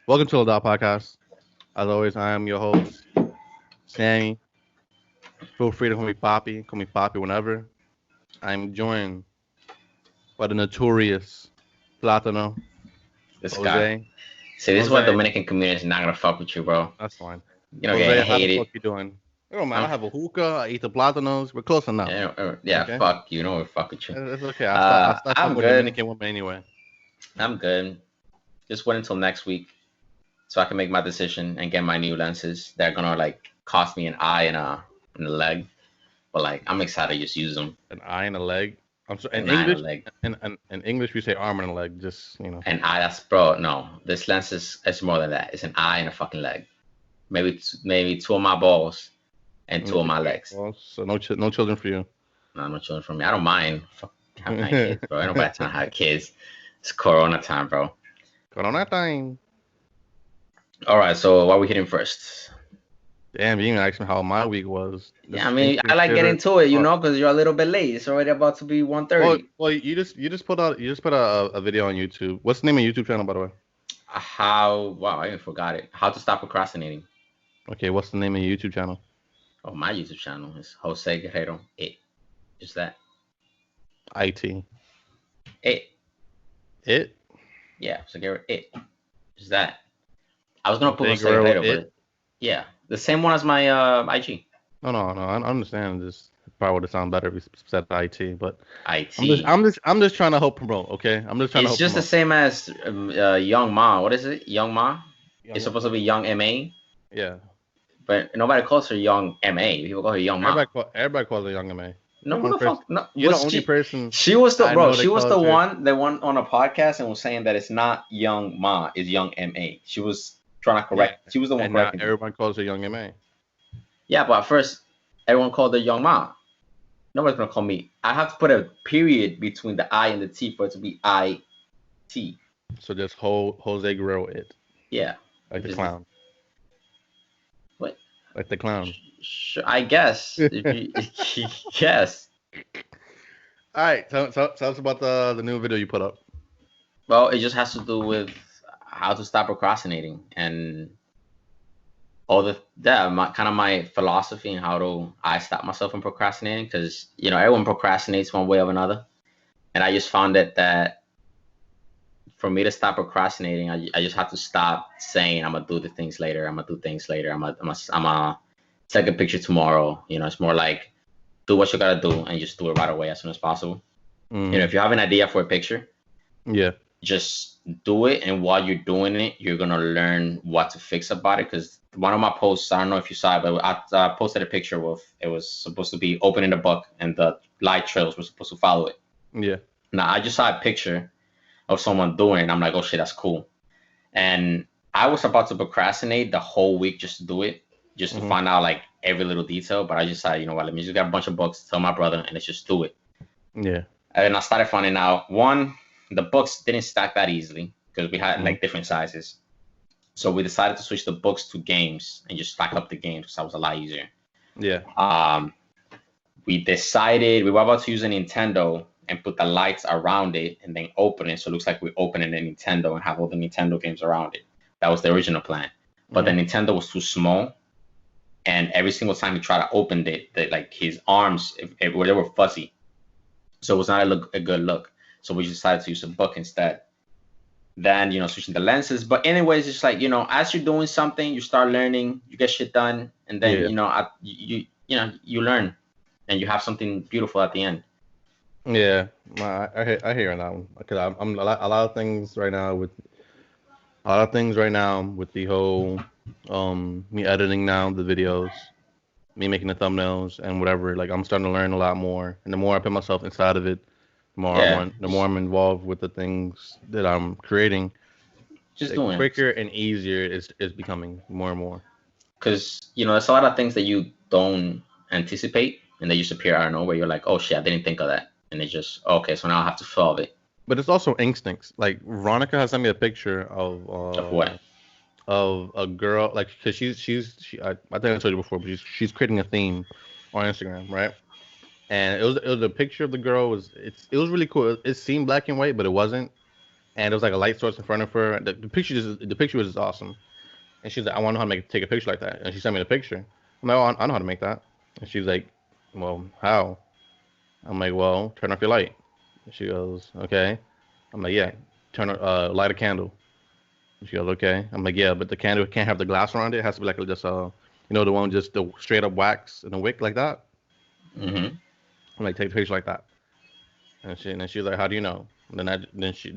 Welcome to Lidat podcast. As always, I am your host, Sammy. Feel free to call me Poppy. Call me Poppy whenever. I'm joined by the notorious Platano, This guy. Jose. See, this is why Jose, Dominican community is not gonna fuck with you, bro. that's fine. You know, getting Jose, how the fuck hated. you doing? It don't matter. I I'm, have a hookah. I eat the Platanos. We're close enough. yeah, Okay, fuck you. No, fuck with you. it's okay. I start I'm fucking with good. Dominican women anyway. I'm good. Just wait until next week so I can make my decision and get my new lenses. They're gonna like cost me an eye and a leg, but like I'm excited to just use them. An eye and a leg. I'm sorry. In An eye and a English, leg. in English, we say arm and a leg. Just An eye. That's bro. No, this lens is more than that. It's an eye and a fucking leg. Maybe two of my balls and two of my legs. Well, so no children for you. No, no children from me. I don't mind. Fuck, have 9 kids, bro. Ain't nobody trying to have kids. It's Corona time, bro. Corona time. All right, so what are we hitting first? Damn, you didn't even ask me how my week was. Yeah, I mean, I like getting to it, because you're a little bit late. It's already about to be 1:30. Well, you just put a video on YouTube. What's the name of your YouTube channel, by the way? Wow, I even forgot it. How to stop procrastinating. Okay, what's the name of your YouTube channel? Oh, my YouTube channel is Jose Guerrero. Just that. IT. It. Yeah, Jose Guerrero. Just that. I was gonna put Jose Guerrero, but yeah, the same one as my IG. No, I understand. This probably would have sounded better if we said IT, but IT. I'm just trying to help promote. Okay, I'm just trying to. It's just the same as Young Ma. What is it? Young Ma. It's supposed to be Young Ma. Yeah. But nobody calls her Young Ma. People call her Young Ma. Everybody calls her Young Ma. No, who the fuck? No, you're the only person. She was the bro. She was the one that went on a podcast and was saying that it's not Young Ma, it's Young Ma. She was trying to correct. Yeah. She was the one correcting. Everyone calls her Young Ma. Yeah, but at first everyone called her Young Ma. Nobody's gonna call me. I have to put a period between the I and the T for it to be IT. So just Jose Guerrero it. Yeah. Like the clown. What? Like the clown. Sure, I guess. Yes. All right. Tell us about the new video you put up. Well, it just has to do with how to stop procrastinating and all my philosophy and how I stop myself from procrastinating, because everyone procrastinates one way or another, and I just found that for me to stop procrastinating, I just have to stop saying I'm gonna do the things later. I'm gonna take a picture tomorrow. It's more like do what you gotta do and just do it right away as soon as possible. If you have an idea for a picture, yeah, just do it, and while you're doing it, you're gonna learn what to fix about it. Because one of my posts, I don't know if you saw it, but I posted a picture with it was supposed to be opening the book and the light trails were supposed to follow it. Yeah. Now I just saw a picture of someone doing it, and I'm like, oh shit, that's cool. And I was about to procrastinate the whole week just to do it, just to find out like every little detail. But I just decided, let me just get a bunch of books, tell my brother, and let's just do it. Yeah. And I started finding out, one, the books didn't stack that easily because we had like different sizes. So we decided to switch the books to games and just stack up the games because that was a lot easier. Yeah. We decided we were about to use a Nintendo and put the lights around it and then open it, so it looks like we're opening a Nintendo and have all the Nintendo games around it. That was the original plan. But the Nintendo was too small, and every single time he tried to open it, like his arms, they were fuzzy. So it was not a good look. So we decided to use a book instead. Then, switching the lenses. But anyways, it's like, as you're doing something, you start learning, you get shit done, and then, you learn, and you have something beautiful at the end. Yeah, I hear on that one, because I'm a lot of things right now with the whole me editing now the videos, me making the thumbnails and whatever. Like I'm starting to learn a lot more, and the more I put myself inside of it, the more I'm involved with the things that I'm creating. Just doing quicker and easier is becoming more and more. Because there's a lot of things that you don't anticipate, and they just appear out of nowhere. You're like, oh shit, I didn't think of that. And it's just, okay, so now I have to solve it. But it's also instincts. Like Veronica has sent me a picture of what? Of a girl, like, because she I think I told you before, but she's creating a theme on Instagram, right? And it was a picture of the girl. It was really cool. It seemed black and white, but it wasn't. and there was like a light source in front of her. The picture was just awesome. And she's like, I want to know how to take a picture like that. And she sent me the picture. I'm like, oh, I know how to make that. And she's like, well, how? I'm like, well, turn off your light. And she goes, okay. I'm like, yeah, light a candle. And she goes, okay. I'm like, yeah, but the candle can't have the glass around it. It has to be like just the one just the straight up wax in the wick like that. Mm-hmm. I'm like, take a picture like that. And then she was like, how do you know? And then she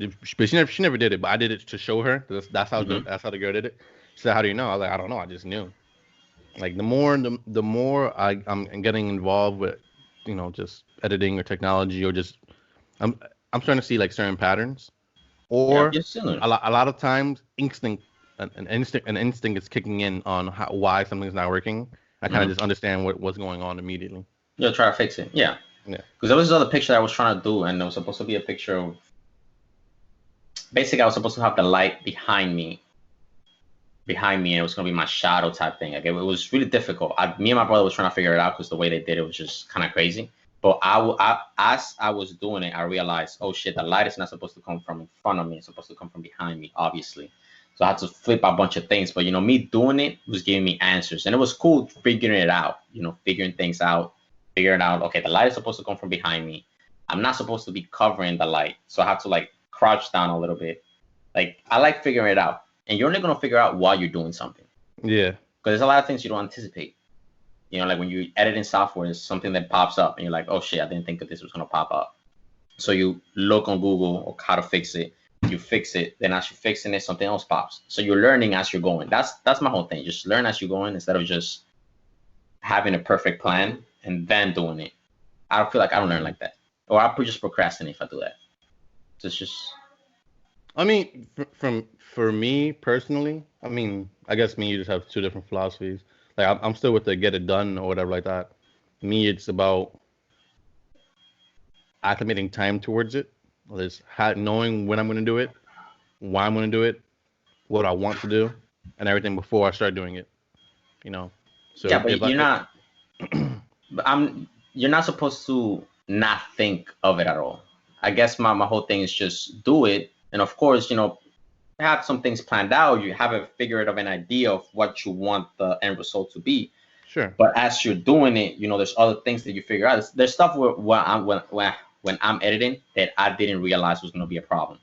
never did it, but I did it to show her. That's how the girl did it. She said, how do you know? I was like, I don't know. I just knew. Like the more I'm getting involved with, just editing or technology or just I'm starting to see like certain patterns, Yeah, or you're similar. a lot of times an instinct is kicking in on why something's not working. I kind of just understand what's going on immediately. You'll try to fix it. Yeah. Yeah. Because there was this other picture I was trying to do, and it was supposed to be a picture of. Basically, I was supposed to have the light behind me, and it was gonna be my shadow type thing. Like it was really difficult. Me and my brother was trying to figure it out because the way they did it was just kind of crazy. But as I was doing it, I realized, oh shit, the light is not supposed to come from in front of me. It's supposed to come from behind me, obviously. So I had to flip a bunch of things. But me doing it was giving me answers, and it was cool figuring it out. Figuring things out, figuring out. Okay, the light is supposed to come from behind me. I'm not supposed to be covering the light, so I have to like crouch down a little bit. Like I like figuring it out, and you're only gonna figure out while you're doing something. Yeah. Because there's a lot of things you don't anticipate. Like when you edit in software, there's something that pops up, and you're like, oh shit, I didn't think that this was gonna pop up. So you look on Google or how to fix it. You fix it, then as you're fixing it, something else pops. So you're learning as you're going. That's my whole thing. Just learn as you're going instead of just having a perfect plan and then doing it. I feel like I don't learn like that, or I just procrastinate if I do that. So it's just. I mean, for me personally, I mean, I guess me and you just have two different philosophies. Like I'm still with the get it done or whatever like that. Me, it's about acclimating time towards it. Knowing when I'm going to do it, why I'm going to do it, what I want to do, and everything before I start doing it. So yeah, but you're not. You're not supposed to not think of it at all. I guess my whole thing is just do it, and of course, have some things planned out. You have a figure of an idea of what you want the end result to be. Sure. But as you're doing it, there's other things that you figure out. There's stuff when I'm editing that I didn't realize was going to be a problem.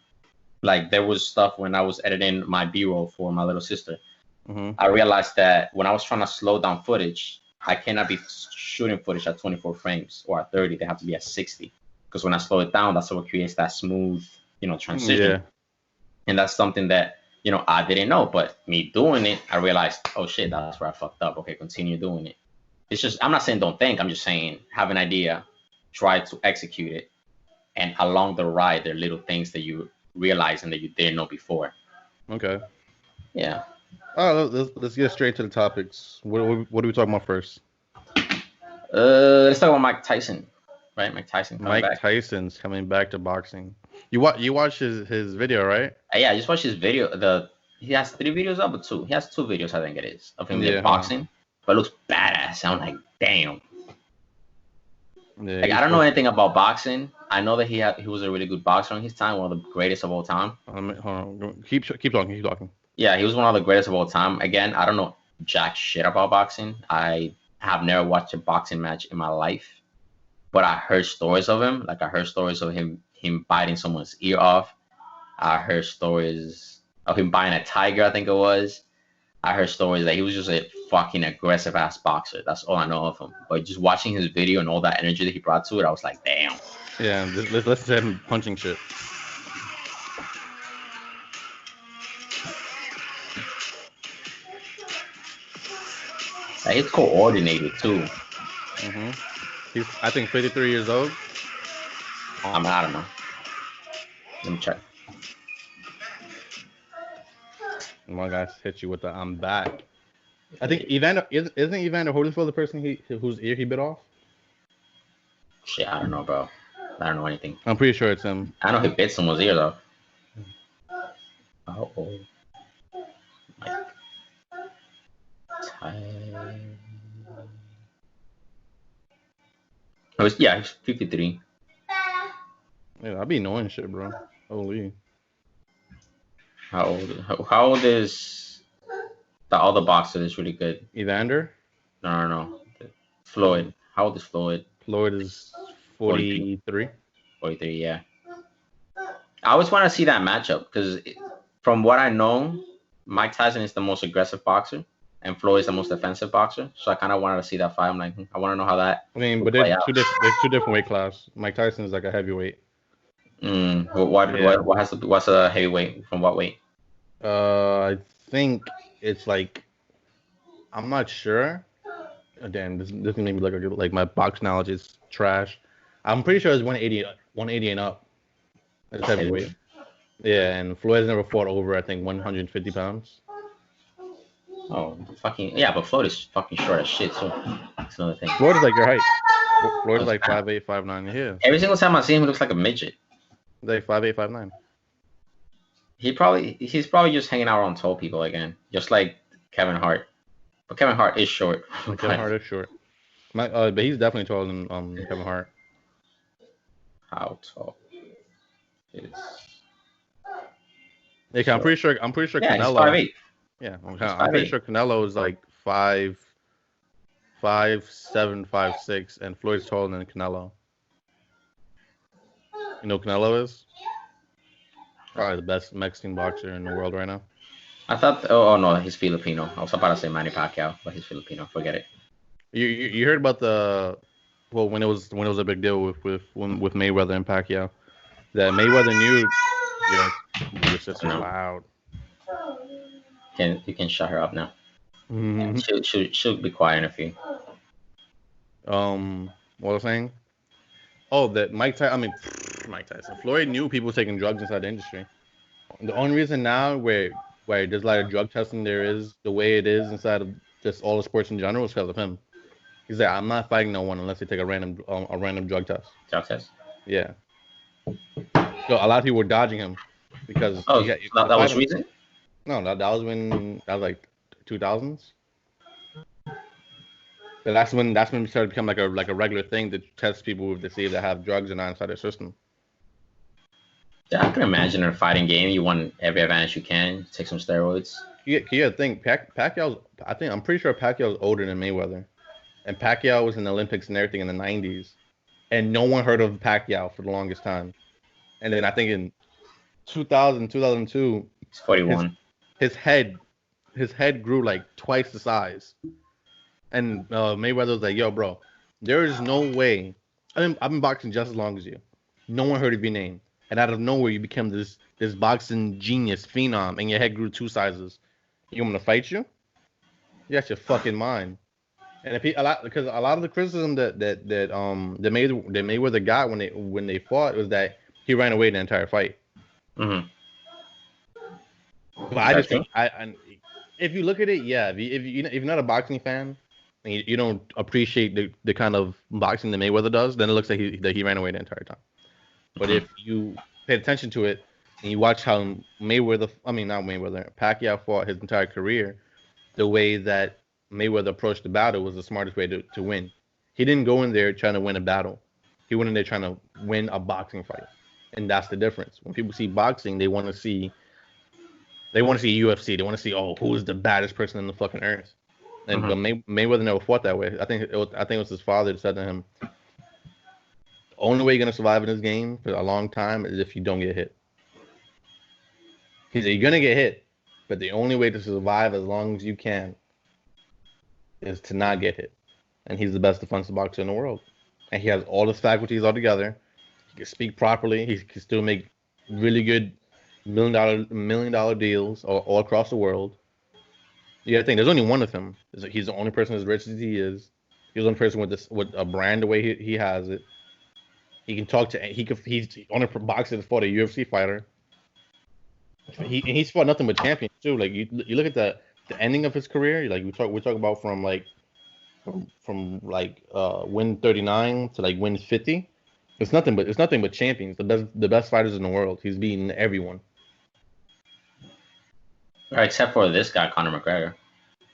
Like there was stuff when I was editing my B-roll for my little sister. Mm-hmm. I realized that when I was trying to slow down footage, I cannot be shooting footage at 24 frames or at 30. They have to be at 60. Because when I slow it down, that's what creates that smooth, transition. Yeah. And that's something that, I didn't know. But me doing it, I realized, oh shit, that's where I fucked up. Okay, continue doing it. It's just, I'm not saying don't think. I'm just saying have an idea, try to execute it. And along the ride, there are little things that you realize and that you didn't know before. Okay. Yeah. Let's get straight to the topics. What are we talking about first? Let's talk about Mike Tyson. Right, Mike Tyson. Tyson's coming back to boxing. You watch his video, right? Yeah, I just watched his video. He has 3 videos up, or 2. He has 2 videos, I think it is, of him boxing. But it looks badass. I'm like, damn. Yeah, like I don't know anything about boxing. I know that he was a really good boxer in his time, one of the greatest of all time. Hold on. Keep talking. Yeah, he was one of the greatest of all time. Again, I don't know jack shit about boxing. I have never watched a boxing match in my life, but I heard stories of him. Like I heard stories of him biting someone's ear off. I heard stories of him biting a tiger, I think it was. I heard stories that he was just a fucking aggressive ass boxer. That's all I know of him. But just watching his video and all that energy that he brought to it, I was like, damn. Yeah, let's have him punching shit. Like, it's coordinated too. Mm-hmm. He's, I think, 53 years old. I don't know. Let me check. My guys hit you with the "I'm back." I think isn't Evander Holyfield the person whose ear he bit off? Shit, I don't know, bro. I don't know anything. I'm pretty sure it's him. I know he bit someone's ear though. Oh. He's 53. Yeah, I be knowing shit, bro. Holy. How old is the other boxer that's really good? Evander. No. Floyd. How old is Floyd? Floyd is 43. 43. 43, yeah. I always want to see that matchup because from what I know, Mike Tyson is the most aggressive boxer and Floyd is the most defensive boxer. So I kind of wanted to see that fight. I'm like, I want to know how that I mean, would but play out. they're two different weight class. Mike Tyson is like a heavyweight. What, Yeah. what's a heavyweight from what weight? I think it's like, I'm not sure. Damn, this can make me look like my box knowledge is trash. I'm pretty sure it's 180 and up. It's heavyweight. Yeah, and Floyd's never fought over, I think, 150 pounds. Oh, fucking yeah, but Floyd is fucking short as shit. So that's another thing. Floyd is like your height. Floyd is like Wow. 5'8", 5'9". Yeah, Every single time I see him, he looks like a midget. like 5'8", 5'9". He's probably just hanging out around tall people again, just like Kevin Hart. But Kevin Hart is short. Kevin Hart is short. But he's definitely taller than Kevin Hart. How tall is? Yeah, I'm pretty sure Yeah, he's Canelo. 5'8". Yeah, I'm He's pretty 5'8". sure Canelo is like 5'7", 5'6", and Floyd's taller than Canelo. You know who Canelo is? Probably the best Mexican boxer in the world right now. I thought. Oh no, he's Filipino. I was about to say Manny Pacquiao, but he's Filipino. Forget it. You heard about when it was a big deal with Mayweather and Pacquiao, that Mayweather knew. Your sister's loud. You can shut her up now. Mm-hmm. She'll be quiet in a few. What was I saying? Oh, that Mike Tyson. Floyd knew people were taking drugs inside the industry. The only reason now where there's a lot of drug testing there is the way it is inside of just all the sports in general is because of him. He's like, I'm not fighting no one unless they take a random drug test. Drug test? Yeah. So a lot of people were dodging him because that was reason? No, that was like 2000s. But that's when it started to become like a regular thing to test people to see if they have drugs or not inside their system. Yeah, I can imagine in a fighting game, you want every advantage you can. Take some steroids. You think Pacquiao's. I'm pretty sure Pacquiao's older than Mayweather, and Pacquiao was in the Olympics and everything in the 90s, and no one heard of Pacquiao for the longest time. And then I think in 2000, 2002, he's 41. His head grew like twice the size. And Mayweather was like, "Yo, bro, there is no way. I've been boxing just as long as you. No one heard of your name, and out of nowhere, you became this boxing genius, phenom, and your head grew 2 sizes. You want me to fight you? You got your fucking mind." And because a lot of the criticism that Mayweather got when they fought was that he ran away the entire fight. Mm-hmm. But I just think if you look at it, yeah, if you're not a boxing fan and you don't appreciate the kind of boxing that Mayweather does, then it looks like he ran away the entire time. But if you pay attention to it and you watch how Pacquiao fought his entire career, the way that Mayweather approached the battle was the smartest way to win. He didn't go in there trying to win a battle. He went in there trying to win a boxing fight. And that's the difference. When people see boxing, they want to see UFC. They want to see, who's the baddest person in the fucking earth. And but Mayweather never fought that way. I think it was his father that said to him, "The only way you're gonna survive in this game for a long time is if you don't get hit." He said, "You're gonna get hit, but the only way to survive as long as you can is to not get hit." And he's the best defensive boxer in the world. And he has all his faculties all together. He can speak properly. He can still make really good $1 million deals all across the world. You gotta think, there's only one of him. He's the only person as rich as he is. He's the only person with a brand the way he has it. He can talk to. He's the only boxer that fought a UFC fighter. He's fought nothing but champions too. Like you look at the ending of his career. Like we talk about from win 39 to like win 50. It's nothing but champions. The best fighters in the world. He's beaten everyone. Right, except for this guy, Conor McGregor.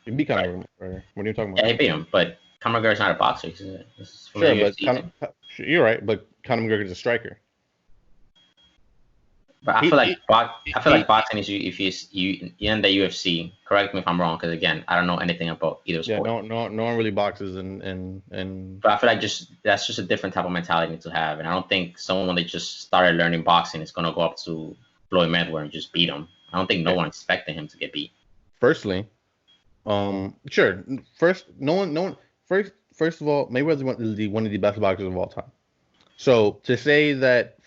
He beat Conor McGregor. What are you talking about? Yeah, he beat him, but Conor McGregor's not a boxer. Sure, but you're right. But Conor McGregor's a striker. But I feel like boxing is if you in the UFC. Correct me if I'm wrong, because again, I don't know anything about either sport. Yeah, no one really boxes and. But I feel like that's just a different type of mentality to have, and I don't think someone that just started learning boxing is gonna go up to Floyd Mayweather and just beat him. I don't think no one expected him to get beat. Firstly, sure. First of all, Mayweather's one of the best boxers of all time. So to say that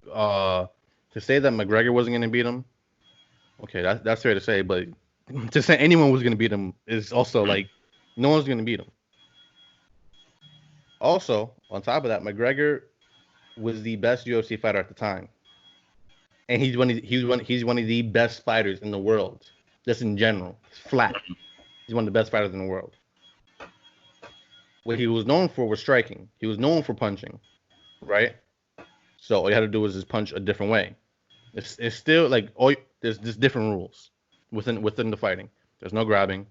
McGregor wasn't going to beat him, okay, that's fair to say. But to say anyone was going to beat him is also like no one's going to beat him. Also, on top of that, McGregor was the best UFC fighter at the time, and he's one of the best fighters in the world, just in general, flat. He's one of the best fighters in the world. What he was known for was striking. He was known for punching, right? So all you had to do was just punch a different way. It's still like there's just different rules within the fighting. There's no grabbing,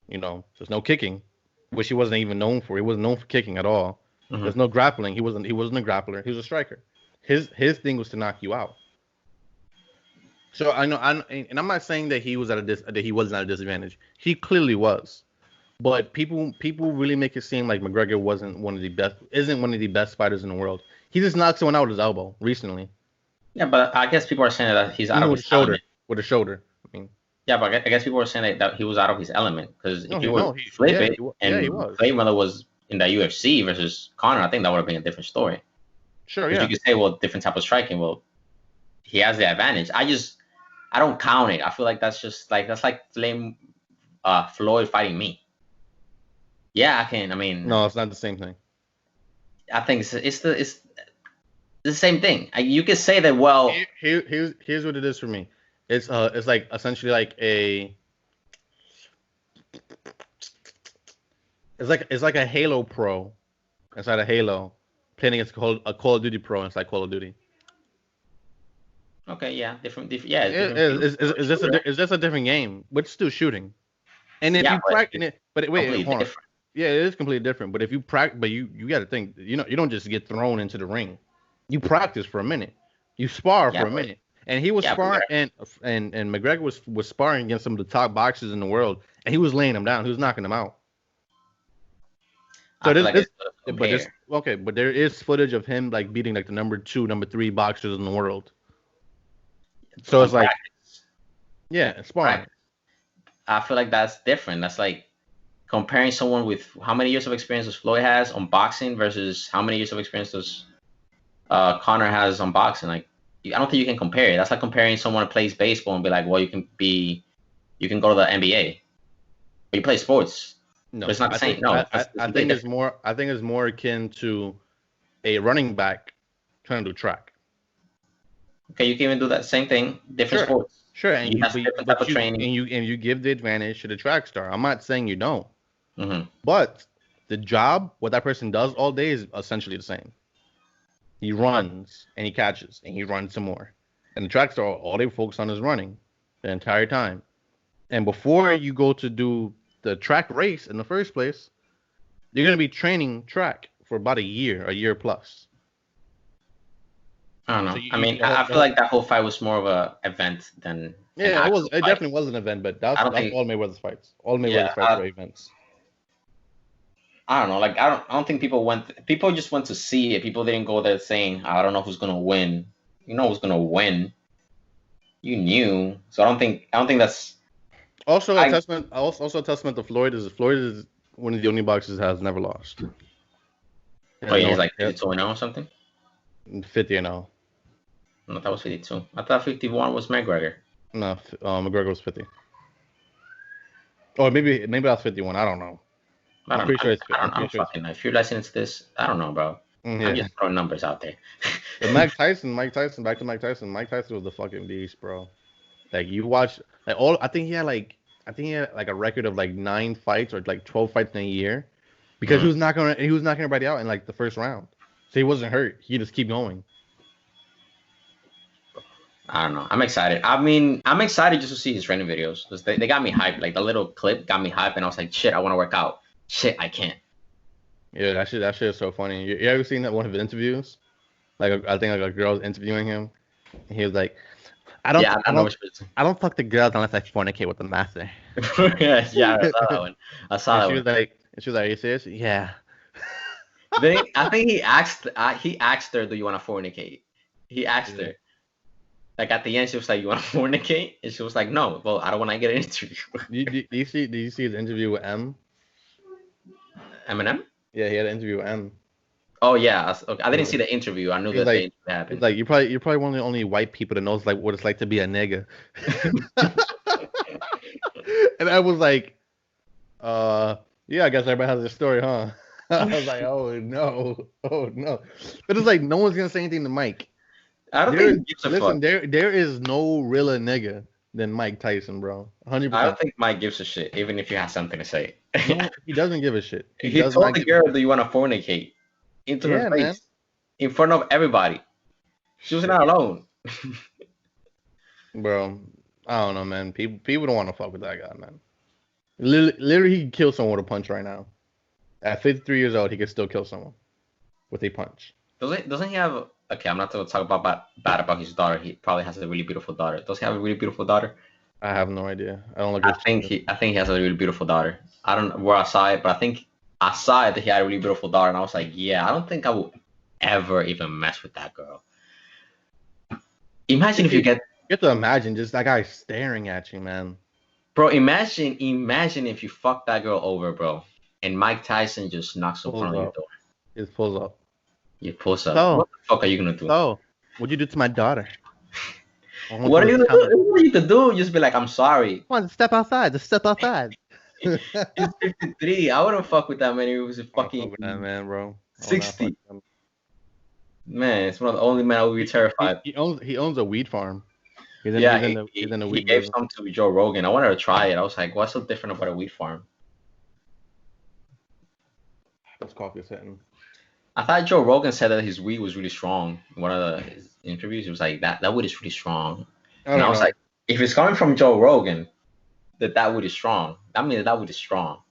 there's no kicking, which he wasn't even known for. He wasn't known for kicking at all. Mm-hmm. There's no grappling. He wasn't a grappler. He was a striker. His thing was to knock you out. So and I'm not saying that he wasn't at a disadvantage. He clearly was. But people really make it seem like McGregor isn't one of the best fighters in the world. He just knocked someone out with his elbow recently. Yeah, but I guess people are saying that he's out of his element. With a shoulder. I mean. Yeah, but I guess people are saying that he was out of his element because if you were flip it and Mayweather was in the UFC versus Conor, I think that would have been a different story. Sure, yeah. You could say, well, different type of striking. Well, he has the advantage. I don't count it. I feel like that's like Floyd fighting me. Yeah, I can. I mean, no, it's not the same thing. I think it's the same thing. You could say that. Well, here's what it is for me. It's like essentially like it's like a Halo pro inside a Halo playing against a Call of Duty pro inside Call of Duty. Okay, yeah, different. Yeah, it's just a different game, but it's still shooting. And if you practice it, but wait, hold on. Yeah, it is completely different. But if you practice, but you got to think, you don't just get thrown into the ring. You practice for a minute. You spar for a minute. And he was sparring, and McGregor was sparring against some of the top boxers in the world, and he was laying them down. He was knocking them out. So but there is footage of him like beating like the number 2, number 3 boxers in the world. So it's like, yeah, sparring. I feel like that's different. That's like comparing someone with how many years of experience does Floyd has on boxing versus how many years of experience does Conor has on boxing. Like, I don't think you can compare it. That's like comparing someone who plays baseball and be like, well, you can go to the NBA. But you play sports. No, but it's not the same. I think it's more akin to a running back trying to do track. Okay, you can even do that same thing, different sports. Sure, and you give the advantage to the track star. I'm not saying you don't, but the job, what that person does all day, is essentially the same. He runs and he catches and he runs some more, and the track star, all they focus on is running the entire time. And before you go to do the track race in the first place, you're gonna be training track for about a year plus. I don't know. I feel like that whole fight was more of a event than. Yeah, it definitely was an event, but that's all Mayweather's fights. All Mayweather's fights were events. I don't know. Like I don't think people just went to see it. People didn't go there saying, I don't know who's gonna win. You know who's gonna win. You knew. So I don't think that's. Also a testament to Floyd is one of the only boxers that has never lost. He's like 52-0 or something. 50-0. No, that was 52. I thought 51 was McGregor. No, McGregor was 50. Or maybe that's 51. I don't know. I'm pretty sure it's 50. I don't know. If you're listening to this, I don't know, bro. I'm just throwing numbers out there. But Mike Tyson, back to Mike Tyson. Mike Tyson was the fucking beast, bro. Like you watch, like I think he had like a record of like 9 fights or like 12 fights in a year, because he was knocking everybody out in like the first round. So he wasn't hurt. He just keep going. I don't know. I'm excited. I mean, I'm excited just to see his training videos. They got me hyped. Like the little clip got me hyped, and I was like, shit, I want to work out. Shit, I can't. Yeah, that shit is so funny. You ever seen that one of his interviews? Like I think like a girl's interviewing him, He was like, I don't fuck the girls unless I fornicate with the master. Yeah, I saw that one. I saw that one. And she was like, are you serious? Yeah. I think he asked her, do you want to fornicate? He asked her. Like at the end, she was like, you want to fornicate? And she was like, no. Well, I don't want to get an interview. Did you see his interview with M? Eminem? Yeah, he had an interview with M. Oh yeah, I didn't see the interview. I knew that the interview happened. Like you're probably one of the only white people that knows like what it's like to be a nigga. And I was like, yeah, I guess everybody has a story, huh? I was like, oh no. But it's like no one's gonna say anything to Mike. I don't think he gives a fuck. There is no realer nigga than Mike Tyson, bro. 100%. I don't think Mike gives a shit, even if you have something to say. No, he doesn't give a shit. He told the girl, do you want to fornicate? Into her face. Man. In front of everybody. She was not alone. Bro, I don't know, man. People don't want to fuck with that guy, man. Literally, he could kill someone with a punch right now. At 53 years old, he could still kill someone with a punch. Doesn't he have... Okay, I'm not going to talk bad about his daughter. He probably has a really beautiful daughter. Does he have a really beautiful daughter? I have no idea. I don't look. I think he has a really beautiful daughter. I don't know where I saw it, but I think I saw it that he had a really beautiful daughter, and I was like, yeah, I don't think I will ever even mess with that girl. Imagine if you get... You have to imagine just that guy staring at you, man. Bro, imagine if you fuck that girl over, bro, and Mike Tyson just knocks in front of your door. It pulls up. You pulls up. So, what the fuck are you gonna do? So, what'd you do to my daughter? What are you gonna do? What are you to do? Just be like, I'm sorry. Come on, step outside. Just step outside. He's 53. I wouldn't fuck with that man. He was a fucking fuck with that man, bro. 60. Man, it's one of the only men I would be terrified. He owns a weed farm. He gave some to Joe Rogan. I wanted to try it. I was like, what's so different about a weed farm? This coffee is hitting. I thought Joe Rogan said that his weed was really strong. In one of his interviews, he was like, that weed is really strong. And I was like, if it's coming from Joe Rogan, that weed is strong. That means that weed is strong.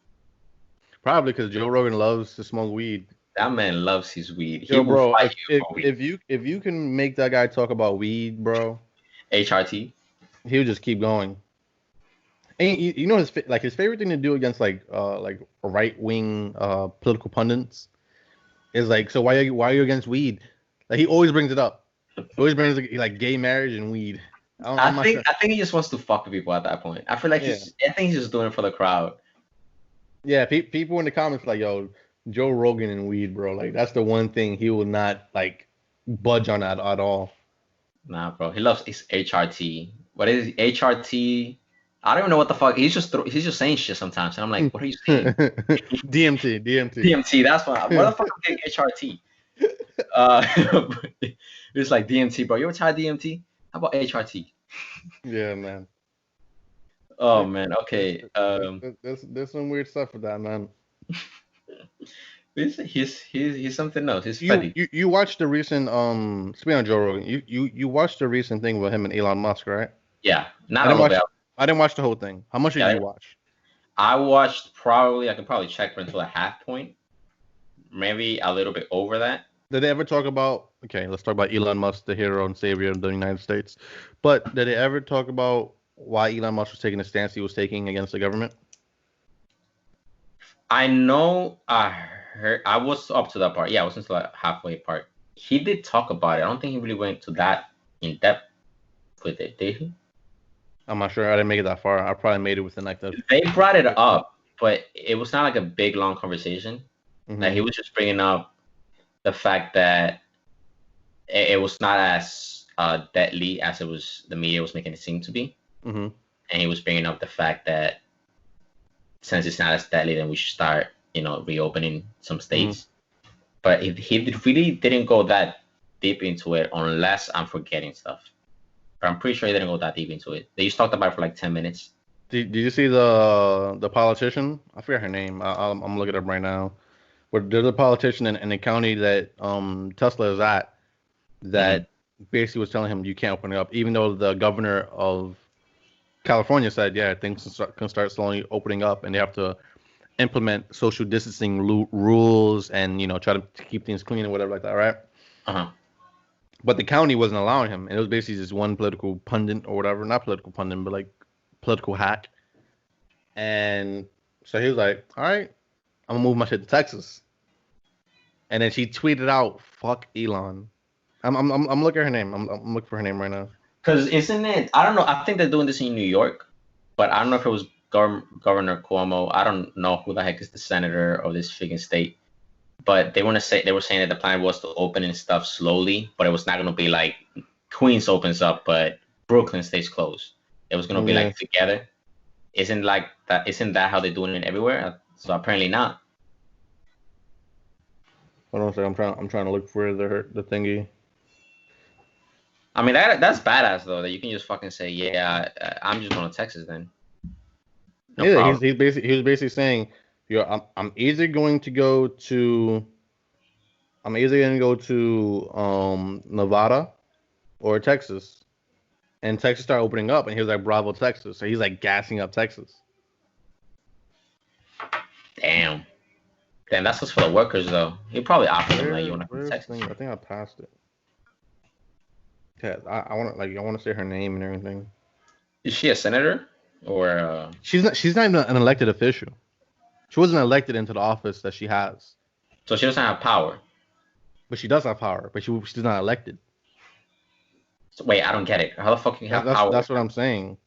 Probably because Joe Rogan loves to smoke weed. That man loves his weed. Yo, bro, if you can make that guy talk about weed, bro, HRT, he'll just keep going. And you know his favorite thing to do against like right wing political pundits is like, so why are you against weed? Like he always brings it up. Always brings like gay marriage and weed. I think he just wants to fuck with people at that point. I feel like I think he's just doing it for the crowd. Yeah, people in the comments like, yo, Joe Rogan and weed, bro. Like that's the one thing he will not like budge on at all. Nah, bro. He loves his HRT. What is HRT? I don't even know what the fuck. He's just saying shit sometimes, and I'm like, what are you saying? DMT. That's what the fuck is HRT? It's like DMT, bro. You ever tried DMT? How about HRT? Yeah, man. Oh man. Okay. There's some weird stuff with that, man. He's something else. He's funny. You watched the recent speaking of Joe Rogan, you watched the recent thing with him and Elon Musk, right? Yeah. I didn't watch the whole thing. How much did you watch? I watched I can probably check until a half point. Maybe a little bit over that. Did they ever talk about let's talk about Elon Musk, the hero and savior of the United States. But did they ever talk about why Elon Musk was taking the stance he was taking against the government? I know I was up to that part. Yeah, I was until the halfway part. He did talk about it. I don't think he really went to that in depth with it, did he? I'm not sure. I didn't make it that far. I probably made it within like They brought it up, but it was not like a big long conversation. Mm-hmm. Like he was just bringing up the fact that it was not as deadly as it was the media was making it seem to be. Mm-hmm. And he was bringing up the fact that since it's not as deadly, then we should start, reopening some states. Mm-hmm. But he really didn't go that deep into it, unless I'm forgetting stuff. But I'm pretty sure he didn't go that deep into it. They just talked about it for like 10 minutes. Did you see the politician? I forget her name. I'm looking it up right now. But there's a politician in the county that Tesla is at that basically was telling him you can't open it up, even though the governor of California said, yeah, things can start slowly opening up, and they have to implement social distancing rules and try to keep things clean and whatever like that, right? Uh-huh. but the county wasn't allowing him, and it was basically just one political pundit or whatever, not political pundit, but like political hack. And so he was like, "All right, I'm gonna move my shit to Texas." And then she tweeted out, "Fuck Elon." I'm looking at her name. I'm looking for her name right now. Because isn't it? I don't know. I think they're doing this in New York, but I don't know if it was Governor Cuomo. I don't know who the heck is the senator of this freaking state. But they were saying that the plan was to open and stuff slowly, but it was not going to be like Queens opens up, but Brooklyn stays closed. It was going to be like together. Isn't that how they're doing it everywhere? So apparently not. Hold on a second. I'm trying to look for the thingy. I mean that's badass though, that you can just fucking say, yeah, I'm just going to Texas then. No problem. He was basically saying, I'm either going to go to Nevada or Texas. And Texas started opening up, and he was like, "Bravo, Texas." So he's like gassing up Texas. Damn, that's what's for the workers though. He probably offered them like, "You want to come to Texas?" I think I passed it. Yeah, I want to say her name and everything. Is she a senator or? She's not even an elected official. She wasn't elected into the office that she has. So she doesn't have power. But she does have power. But she's not elected. So, wait, I don't get it. How the fuck can you have power? That's what I'm saying.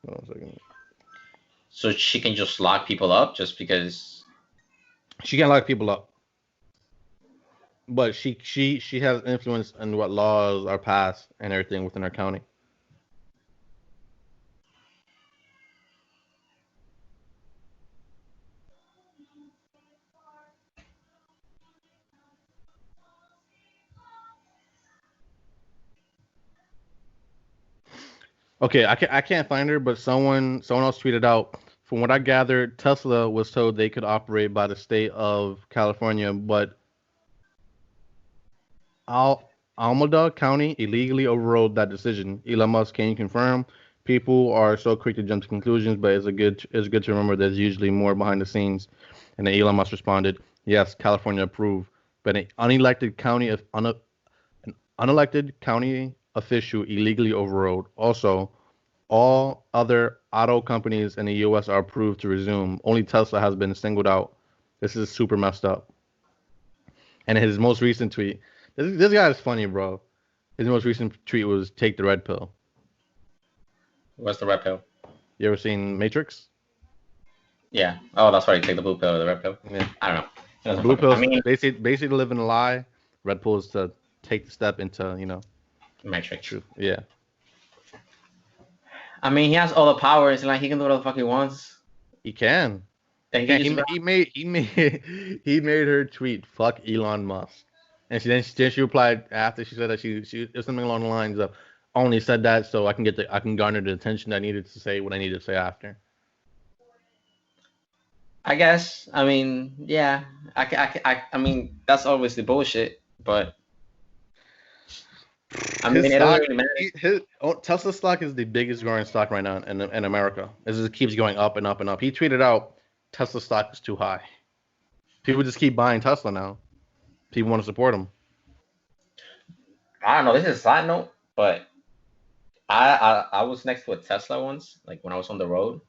Hold on a second. So she can just lock people up just because? She can't lock people up. But she has influence in what laws are passed and everything within her county. Okay, I can't find her, but someone else tweeted out. From what I gathered, Tesla was told they could operate by the state of California, but Alameda County illegally overrode that decision. Elon Musk, can you confirm? People are so quick to jump to conclusions, but it's good to remember there's usually more behind the scenes. And then Elon Musk responded, "Yes, California approved, but an unelected county official illegally overrode. Also, all other auto companies in the U.S. are approved to resume. Only Tesla has been singled out. This is super messed up." And his most recent tweet, this guy is funny, bro. His most recent tweet was, "Take the red pill." What's the red pill? You ever seen Matrix? Yeah. Oh, that's right. Take the blue pill or the red pill. Yeah. I don't know. Blue pill is basically to live in a lie. Red pill is to take the step into, Matrix. Truth. Yeah. I mean, he has all the powers, like he can do whatever the fuck he wants. He can. He made her tweet, "Fuck Elon Musk," and she replied after she said that she it was something along the lines of, "Only said that so I can garner the attention I needed to say what I needed to say after." I guess. I mean, yeah. I mean, that's obviously bullshit, but I mean, it doesn't really matter. Tesla stock is the biggest growing stock right now in America. It keeps going up and up and up. He tweeted out, "Tesla stock is too high." People just keep buying Tesla now. People want to support him. I don't know. This is a side note, but I was next to a Tesla once, like when I was on the road.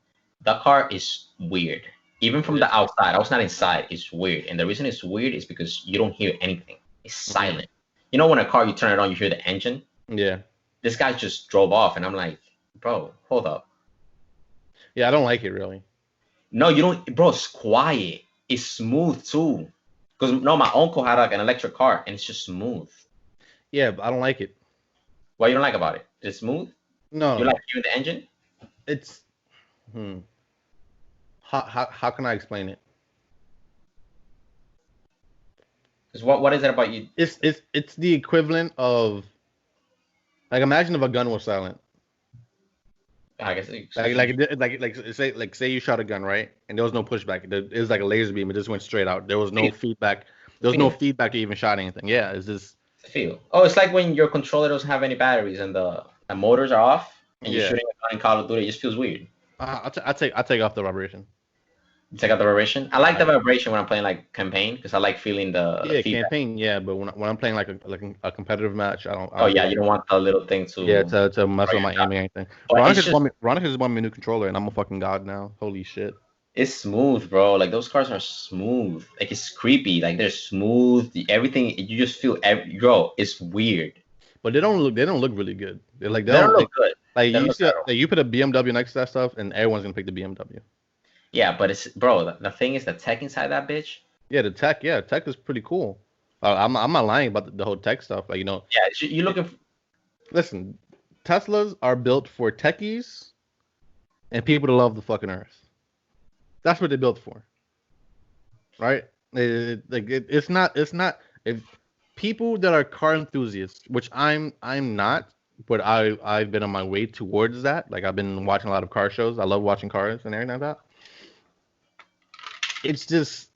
The car is weird. Even from the outside, I was not inside. It's weird, and the reason it's weird is because you don't hear anything. It's silent. You know, when a car, you turn it on, you hear the engine. Yeah. This guy just drove off, and I'm like, bro, hold up. Yeah, I don't like it really. No, you don't, bro. It's quiet. It's smooth too. Because my uncle had like an electric car, and it's just smooth. Yeah, but I don't like it. What you don't like about it? It's smooth. No. You like hearing the engine? It's. How can I explain it? Because what is it about you? It's the equivalent of, like, imagine if a gun was silent. I guess say you shot a gun, right, and there was no pushback. It was like a laser beam. It just went straight out. There was no feedback. There was no feedback to even shot anything. Yeah, it's just feel. Oh, it's like when your controller doesn't have any batteries and the motors are off, and you're shooting a gun in Call of Duty. It just feels weird. I take off the vibration. Check out the vibration. I like the vibration when I'm playing like campaign because I like feeling the feedback. Campaign, but when I'm playing like a competitive match, I don't. Oh Feel yeah, like you don't want the little thing to. yeah, to mess with my aiming or anything. But Veronica just bought me a new controller, and I'm a fucking god now. Holy shit! It's smooth, bro. Like those cars are smooth. Like it's creepy. Like they're smooth. Everything you just feel. Bro, it's weird. But they don't look really good. They're like they don't look good. Like you see, like you put a BMW next to that stuff, and everyone's gonna pick the BMW. Yeah, but it's bro. The thing is, the tech inside that bitch. Yeah, the tech. Yeah, tech is pretty cool. I'm not lying about the whole tech stuff. Like Yeah, you looking. Listen, Teslas are built for techies and people to love the fucking earth. That's what they're built for, right? It's not. If people that are car enthusiasts, which I'm not, but I've been on my way towards that. Like I've been watching a lot of car shows. I love watching cars and everything like that. It's just,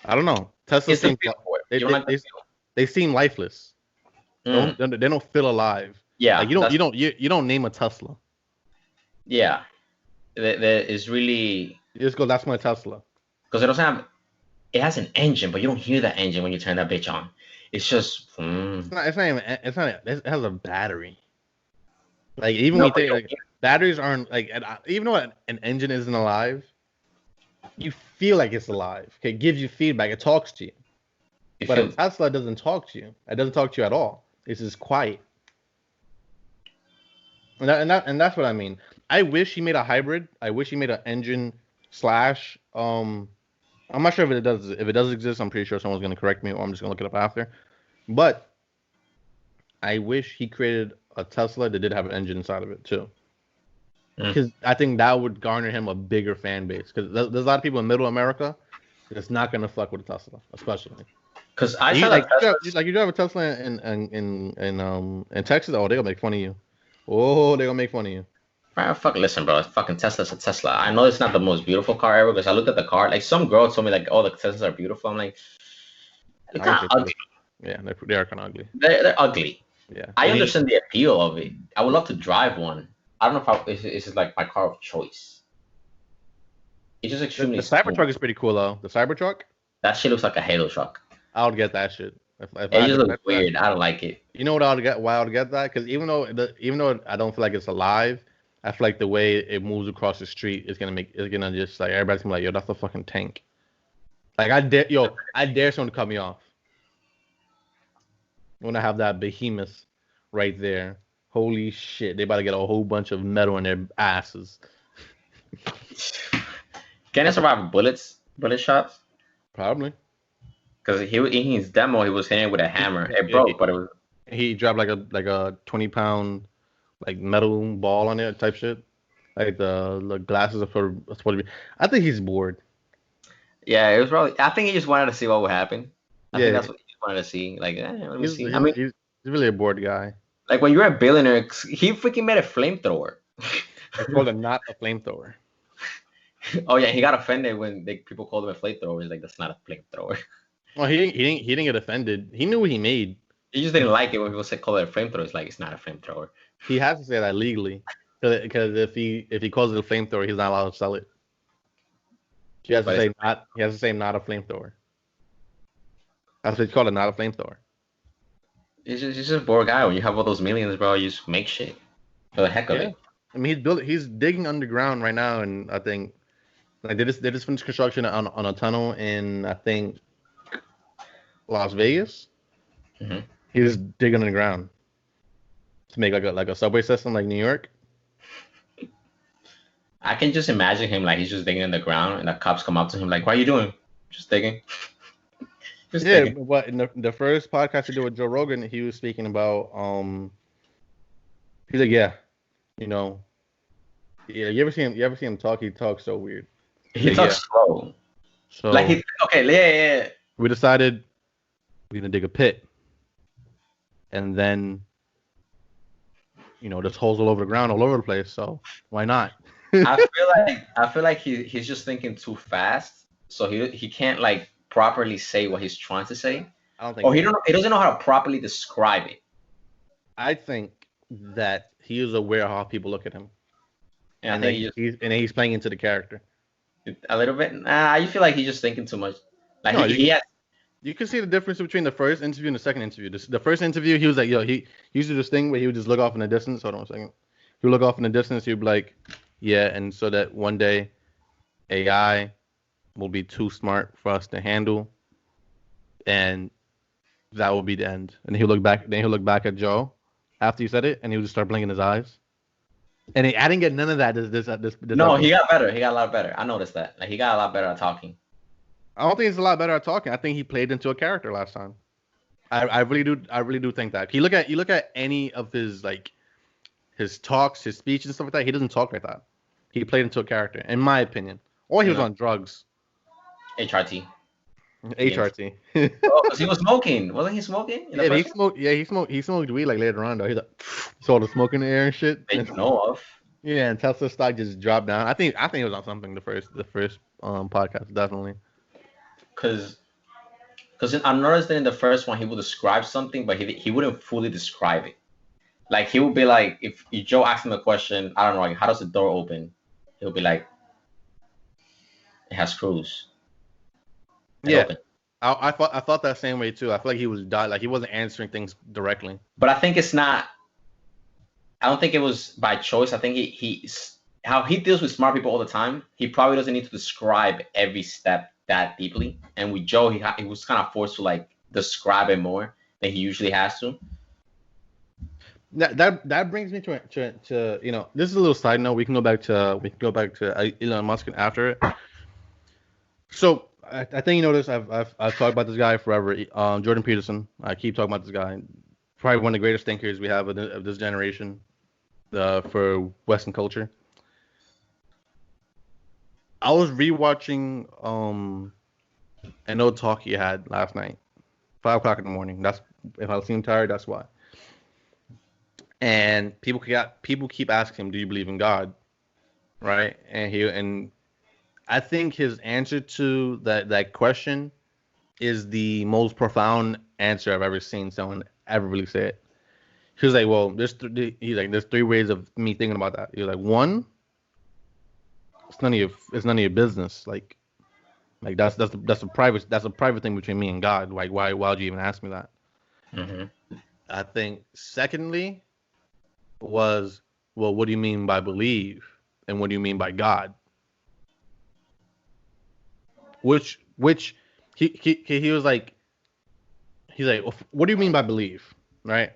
I don't know. Tesla seems they seem lifeless. They don't feel alive. Yeah, like you don't name a Tesla. Yeah, there is really. You just go, that's my Tesla. Because it doesn't have. It has an engine, but you don't hear that engine when you turn that bitch on. It's just. It's not even. It has a battery. Like even when you think like, batteries aren't like, even though an engine isn't alive, you feel like it's alive. Okay, it gives you feedback. It talks to you. But a Tesla doesn't talk to you. It doesn't talk to you at all. It's just quiet. And that's what I mean. I wish he made a hybrid. I wish he made an engine slash. I'm not sure if it does. If it does exist, I'm pretty sure someone's gonna correct me, or I'm just gonna look it up after. But I wish he created a Tesla that did have an engine inside of it too. Because I think that would garner him a bigger fan base. Because there's a lot of people in Middle America that's not gonna fuck with a Tesla, especially. Because I feel like you drive a Tesla in Texas. Oh, they're gonna make fun of you. Oh, they're gonna make fun of you. Man, listen, bro. Fucking Tesla's a Tesla. I know it's not the most beautiful car ever because I looked at the car. Like some girl told me, like, oh, the Teslas are beautiful. I'm like, they're kind of ugly. Yeah, they are kind of ugly. They're ugly. Yeah, I understand the appeal of it. I would love to drive one. I don't know if it's like my car of choice. It's just extremely. The Cybertruck is pretty cool though. The Cybertruck. That shit looks like a Halo truck. I would get that shit. It just looks weird. I don't like it. You know what I would get? Why I would get that? Because even though I don't feel like it's alive, I feel like the way it moves across the street is gonna just like everybody's gonna be like, yo, that's a fucking tank. Like I dare someone to cut me off when I have that behemoth right there. Holy shit, they about to get a whole bunch of metal in their asses. Can it survive bullet shots? Probably. Because in his demo, he was hitting it with a hammer. It broke, but it was. He dropped like a 20-pound like metal ball on it type shit. Like the glasses are supposed to be. I think he's bored. Yeah, it was probably. I think he just wanted to see what would happen. I think that's what he just wanted to see. Like, let me see. I mean, he's really a bored guy. Like when you're a billionaire, he freaking made a flamethrower. It's called not a flamethrower. Oh yeah, he got offended when people called him a flamethrower. He's like, that's not a flamethrower. Well, he didn't get offended. He knew what he made. He just didn't like it when people said call it a flamethrower. It's like, it's not a flamethrower. He has to say that legally, because if he calls it a flamethrower, he's not allowed to sell it. He has to say not a flamethrower. That's what it's called, not a flamethrower. He's just a bored guy. When you have all those millions, bro, you just make shit for the heck of it. I mean, he's digging underground right now, and I think like they just finished construction on a tunnel in, I think, Las Vegas. Mm-hmm. He's digging underground to make like a subway system like New York. I can just imagine him like he's just digging in the ground, and the cops come up to him like, "What are you doing?" Just digging. But in the first podcast he did with Joe Rogan, he was speaking about he's like, yeah, you know, yeah. You ever see him talk? He talks so weird. He talks slow. So like yeah. We decided we're gonna dig a pit, and then there's holes all over the ground, all over the place. So why not? I feel like he's just thinking too fast, so he can't like properly say what he's trying to say. I don't think. He doesn't know how to properly describe it. I think that he is aware of how people look at him, and he's playing into the character. A little bit. Nah, I feel like he's just thinking too much. Like No, he has. you can see the difference between the first interview and the second interview. The first interview, he was like, he used to do this thing where he would just look off in the distance. Hold on a second. He would look off in the distance. He'd be like, yeah, and so that one day AI will be too smart for us to handle, and that will be the end. And he'll look back. Then he'll look back at Joe after he said it, and he'll just start blinking his eyes. And I didn't get none of that. This No, episode. he got better. He got a lot better. I noticed that. Like he got a lot better at talking. I don't think he's a lot better at talking. I think he played into a character last time. I really do think that. You look at any of his like his talks, his speeches and stuff like that. He doesn't talk like that. He played into a character, in my opinion. Or he was on drugs. HRT. HRT. Oh, because he was smoking. Wasn't he smoking? Yeah, he smoked. Yeah, he smoked weed like later on though. He's like, saw the smoke in the air and shit. They know of. Yeah, and Tesla stock just dropped down. I think it was on something. The first podcast definitely. Because I noticed that in the first one he would describe something, but he wouldn't fully describe it. Like he would be like, if Joe asked him a question, I don't know, like how does the door open? He'll be like, it has screws. Yeah, I thought that same way too. I feel like he was like he wasn't answering things directly. But I think it's not. I don't think it was by choice. I think he's how he deals with smart people all the time. He probably doesn't need to describe every step that deeply. And with Joe, he was kind of forced to like describe it more than he usually has to. That brings me to this is a little side note. We can go back to Elon Musk after it. So I think you notice I've talked about this guy forever. Jordan Peterson. I keep talking about this guy. Probably one of the greatest thinkers we have of this generation for Western culture. I was rewatching an old talk he had last night, 5 o'clock in the morning. That's if I seem tired, that's why. And people keep asking him, "Do you believe in God?" Right? And I think his answer to that question is the most profound answer I've ever seen someone ever really say it. He was like, "Well, there's 3 ways of me thinking about that." He was like, "1, it's none of your business. Like that's a private thing between me and God. Like why would you even ask me that?" Mm-hmm. I think secondly was, well, what do you mean by believe, and what do you mean by God? Which he was like, well, what do you mean by believe, right?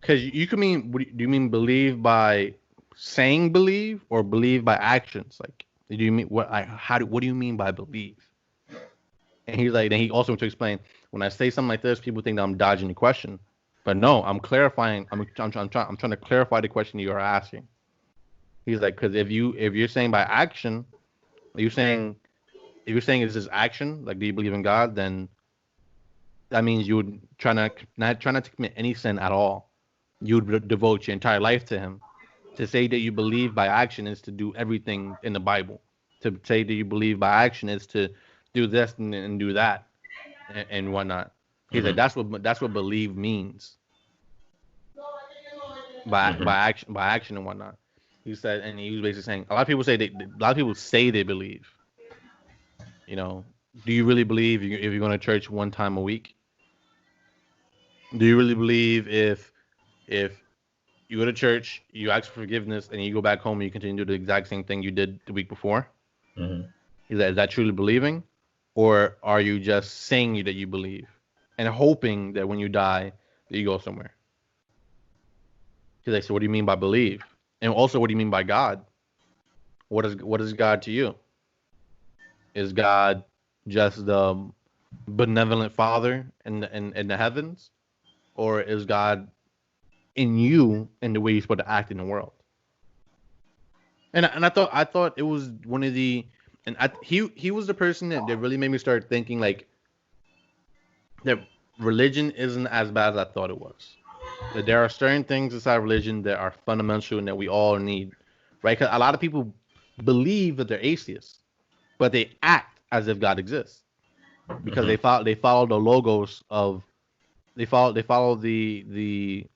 Because you can mean, do you mean believe by saying believe or believe by actions? Like, do you mean what do you mean by believe? And he's like, then he also went to explain, when I say something like this, people think that I'm dodging the question, but no, I'm clarifying. I'm trying to clarify the question you are asking. He's like, because if you're saying by action, if you're saying it's this action, like do you believe in God, then that means you would not trying to commit any sin at all. You would devote your entire life to Him. To say that you believe by action is to do everything in the Bible. To say that you believe by action is to do this and do that and whatnot. He's like, that's what believe means. By action and whatnot. He said, and he was basically saying, a lot of people say they believe. You know, do you really believe if you're going to church 1 time a week? Do you really believe if you go to church, you ask for forgiveness, and you go back home and you continue to do the exact same thing you did the week before? Mm-hmm. Is that truly believing? Or are you just saying that you believe and hoping that when you die that you go somewhere? He's like, so what do you mean by believe? And also, what do you mean by God? What is God to you? Is God just the benevolent Father in the heavens? Or is God in you in the way you're supposed to act in the world? And I thought it was one of the, and he was the person that really made me start thinking like that religion isn't as bad as I thought it was. That there are certain things inside religion that are fundamental and that we all need, right? Because a lot of people believe that they're atheists, but they act as if God exists because they follow the logos of, they follow the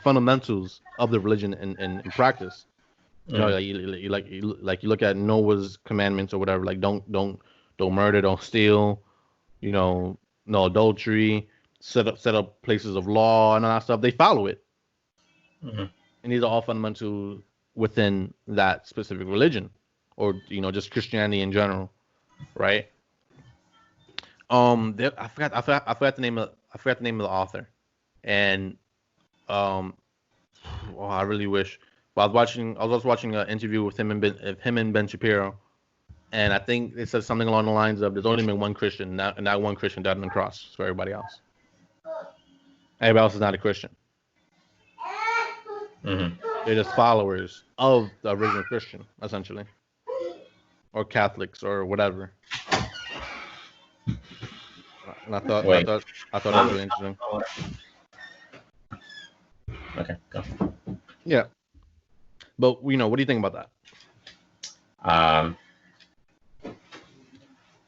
fundamentals of the religion in practice. You know, you look at Noah's commandments or whatever. Like don't murder, don't steal. You know, no adultery. Set up places of law and all that stuff. They follow it, Mm-hmm. and these are all fundamental within that specific religion, or just Christianity in general, right? I forgot the name of the author, and um, oh, I really wish. But I was watching an interview with him and Ben Shapiro, and I think it says something along the lines of there's only been one Christian, and that one Christian died on the cross for everybody else. Everybody else is not a Christian. Mm-hmm. They're just followers of the original Christian, essentially, or Catholics or whatever. And I thought that was really interesting. Okay, go. Yeah, but what do you think about that?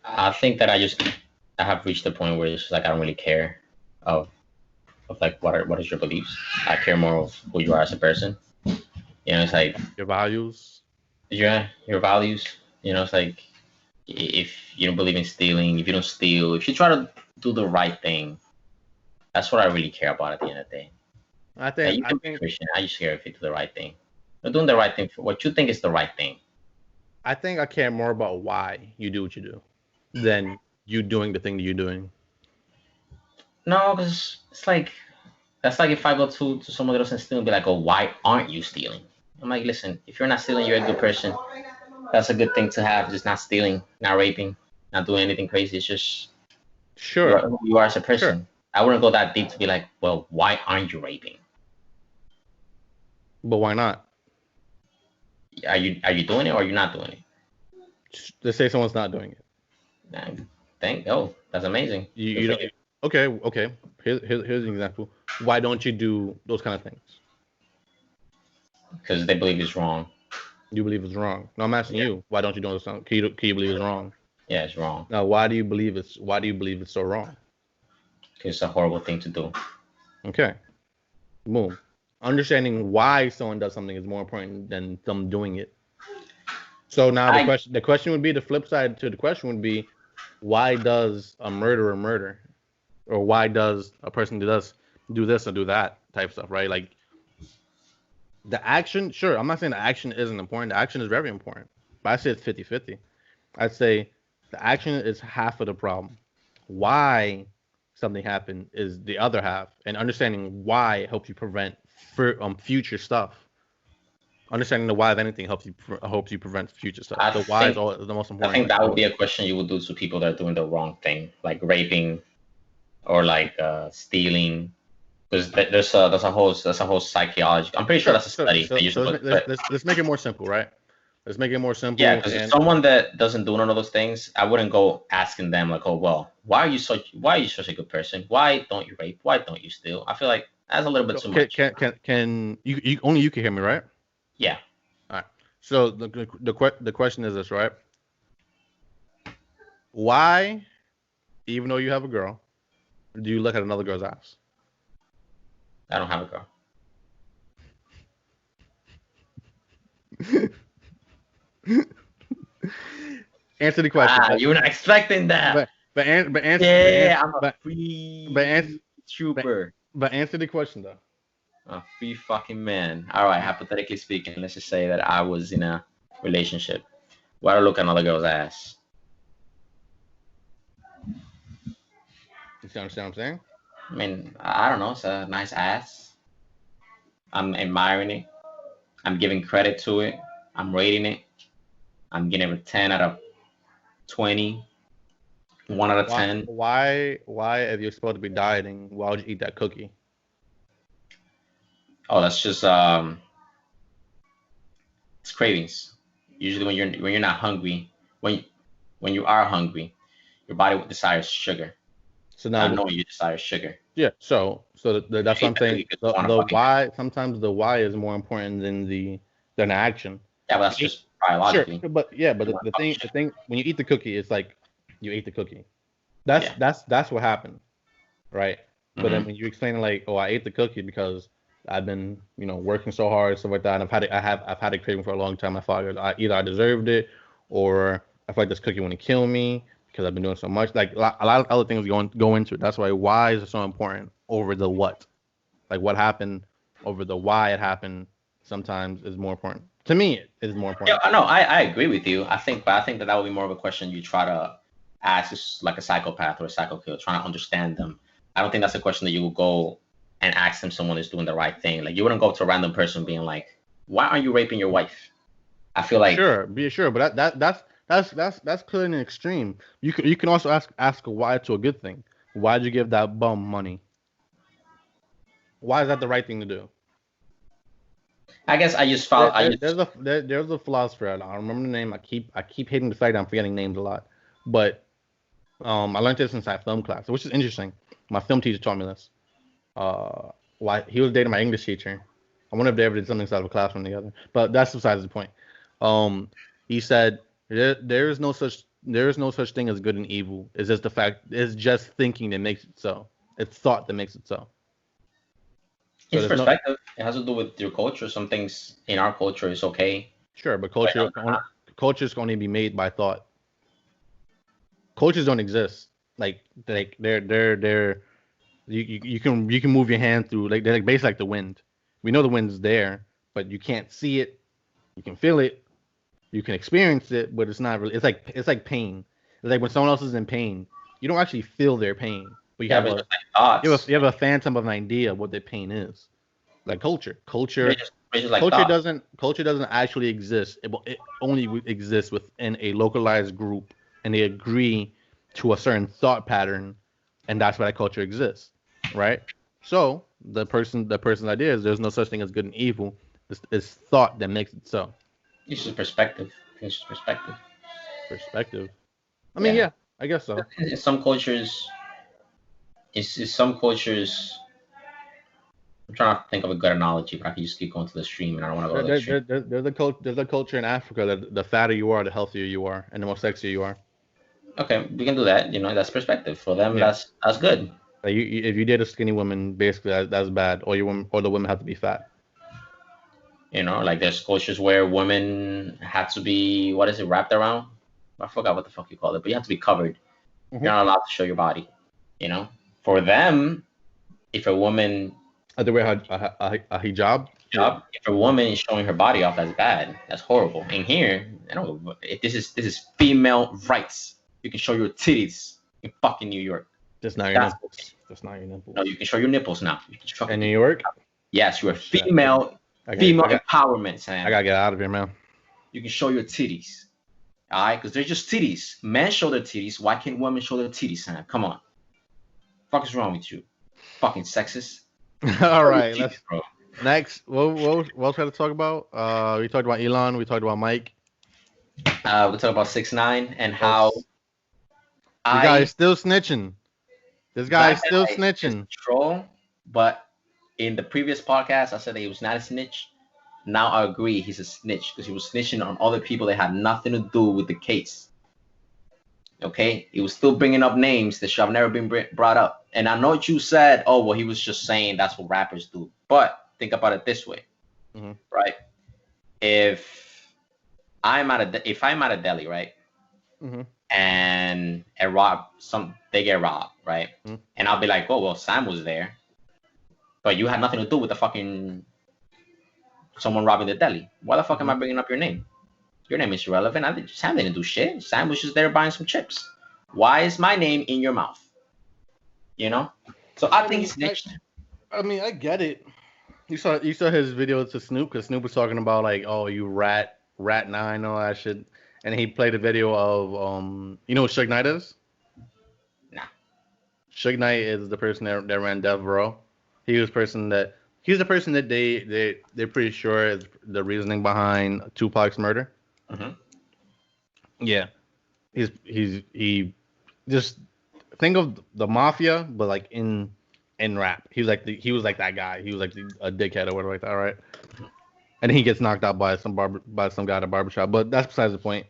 I think that I have reached the point where it's just like I don't really care of like what is your beliefs. I care more of who you are as a person. It's like Your values. Yeah, your values. It's like if you don't believe in stealing, if you don't steal, if you try to do the right thing, that's what I really care about at the end of the day. I think Christian, I just care if you do the right thing. You're doing the right thing for what you think is the right thing. I think I care more about why you do what you do than you doing the thing that you're doing. No, because it's like that's like if I go to someone that doesn't steal and be like, "Oh, why aren't you stealing?" I'm like, listen, if you're not stealing, you're a good person. That's a good thing to have. Just not stealing, not raping, not doing anything crazy. It's just Sure. you are as a person. Sure. I wouldn't go that deep to be like, well, why aren't you raping? But why not? Are you doing it or are you not doing it? Let's say someone's not doing it. That's amazing. You don't. Okay. Here's an example. Why don't you do those kind of things? Because they believe it's wrong. You believe it's wrong. No, I'm asking you. Why don't you do those things? Can you believe it's wrong? Yeah, it's wrong. Now, why do you believe it's so wrong? Because it's a horrible thing to do. Okay. Boom. Understanding why someone does something is more important than them doing it. So now the question would be, the flip side to the question would be, why does a murderer murder? Or why does a person do this or do that type stuff, right? Like the action, sure, I'm not saying the action isn't important. The action is very important. But I say it's 50-50. I'd say the action is half of the problem. Why something happened is the other half. And understanding why helps you prevent future stuff. Understanding the why of anything helps you prevent future stuff. The why is the most important. I think that would be a question you would do to people that are doing the wrong thing, like raping or like stealing. Because there's a whole psychology. I'm pretty sure that's a study. Let's make it more simple, right? Let's make it more simple. Yeah, because someone that doesn't do none of those things, I wouldn't go asking them like, oh well, why are you such a good person? Why don't you rape? Why don't you steal? I feel like that's a little bit too much. Can you only you can hear me, right? Yeah. All right. So the question is this, right? Why, even though you have a girl, do you look at another girl's ass? I don't have a girl. Answer the question. You were not expecting that. But answer. Yeah, I'm a free trooper. But answer the question though. A free fucking man. All right, hypothetically speaking, let's just say that I was in a relationship. Why do I look at another girl's ass? You understand what I'm saying? I mean, I don't know. It's a nice ass. I'm admiring it. I'm giving credit to it. I'm rating it. I'm giving it a 10 out of 20. 1 out of 10. Why, if you're supposed to be dieting, why would you eat that cookie? Oh, that's just it's cravings. Usually when you're not hungry, when you are hungry, your body desires sugar. So now I know you desire sugar. Yeah. So that's what I'm saying. The why, sometimes the why is more important than the action. Yeah, but that's just biologically. Sure, but the thing when you eat the cookie, it's like you ate the cookie. That's what happened, right? But then when you explain like, oh, I ate the cookie because I've been, working so hard, stuff like that. And I've had a craving for a long time. I thought either I deserved it, or I feel like this cookie want to kill me because I've been doing so much. Like a lot of other things go into it. That's why is so important over the what. Like what happened over the why it happened sometimes is more important. To me, it is more important. Yeah, no, I agree with you. I think that would be more of a question you try to ask is like a psychopath or a psycho killer, trying to understand them. I don't think that's a question that you will go and ask them someone is doing the right thing. Like you wouldn't go to a random person being like, "Why are you raping your wife?" I feel like Sure, but that's clearly an extreme. You can also ask a why to a good thing. Why'd you give that bum money? Why is that the right thing to do? I guess I just found There's a philosopher. I don't remember the name. I keep hating the fact that I'm forgetting names a lot. But I learned this inside film class, which is interesting. My film teacher taught me this. Why he was dating my English teacher. I wonder if they ever did something inside of a classroom together. But that's besides the point. Um, he said there is no such thing as good and evil. It's just the fact. It's just thinking that makes it so. It's thought that makes it so. So it's there's no perspective. It has to do with your culture. Some things in our culture is okay. sure, but culture can only be made by thought. Cultures don't exist. Like they're you can move your hand through they're like basically like the wind. We know the wind's there, but you can't see it. You can feel it. You can experience it, but it's not really. It's like pain. It's like when someone else is in pain, you don't actually feel their pain, but you Yeah, have but a just like thoughts. you have a phantom of an idea of what their pain is. Like culture, culture, It's just like culture thoughts. doesn't culture doesn't actually exist. It only exists within a localized group, and they agree to a certain thought pattern, and that's why that culture exists, right? So the person's idea is there's no such thing as good and evil. It's thought that makes it so. It's just perspective. It's just perspective. Perspective. I mean, Yeah. yeah, I guess so. In some cultures, it's some cultures. I'm trying to think of a good analogy, but I can just keep going to the stream, and I don't want to go to the stream. There's a culture in Africa that the fatter you are, the healthier you are, and the more sexier you are. Okay, we can do that. That's perspective for them. Yeah. That's good. Like if you date a skinny woman, basically that's bad. Or the women have to be fat. Like there's cultures where women have to be what is it wrapped around? I forgot what the fuck you call it, but you have to be covered. Mm-hmm. You're not allowed to show your body. For them, if a woman Have to wear a hijab. job, if a woman is showing her body off, that's bad. That's horrible. In here, I don't know. This is female rights. You can show your titties in fucking New York. Just not your nipples. Just not your nipples. No, you can show your nipples now. You can In New York. Yes, you're a female empowerment, Sam. I gotta get out of here, man. You can show your titties. All right, because they're just titties. Men show their titties. Why can't women show their titties, Sam? Come on. Fuck is wrong with you? Fucking sexist. All right, titties, bro. Next. What else we had to talk about? We talked about Elon. We talked about Mike. We talked about 6ix9ine and how the guy is still snitching. This guy is still snitching. Troll, but in the previous podcast, I said that he was not a snitch. Now I agree he's a snitch because he was snitching on other people that had nothing to do with the case. Okay, he was still bringing up names that should have never been brought up. And I know what you said. Oh well, he was just saying that's what rappers do. But think about it this way, right? If I'm at a deli, right, and they get robbed, right, and I'll be like, oh well, Sam was there, but you had nothing to do with the fucking someone robbing the deli. Why the fuck am I bringing up your name? Your name is irrelevant. Sam didn't do shit. Sam was just there buying some chips. Why is my name in your mouth? So I think he snitched. I mean, I get it. You saw his video to Snoop because Snoop was talking about like, oh, you rat 9, all that shit, and he played a video of you know what Suge Knight is? Nah. Suge Knight is the person that ran Death Row. He's the person that they're pretty sure is the reasoning behind Tupac's murder. Yeah, he just think of the mafia, but like in rap. He was like that guy. He was like a dickhead or whatever like that, right? And he gets knocked out by some guy at a barbershop. But that's besides the point.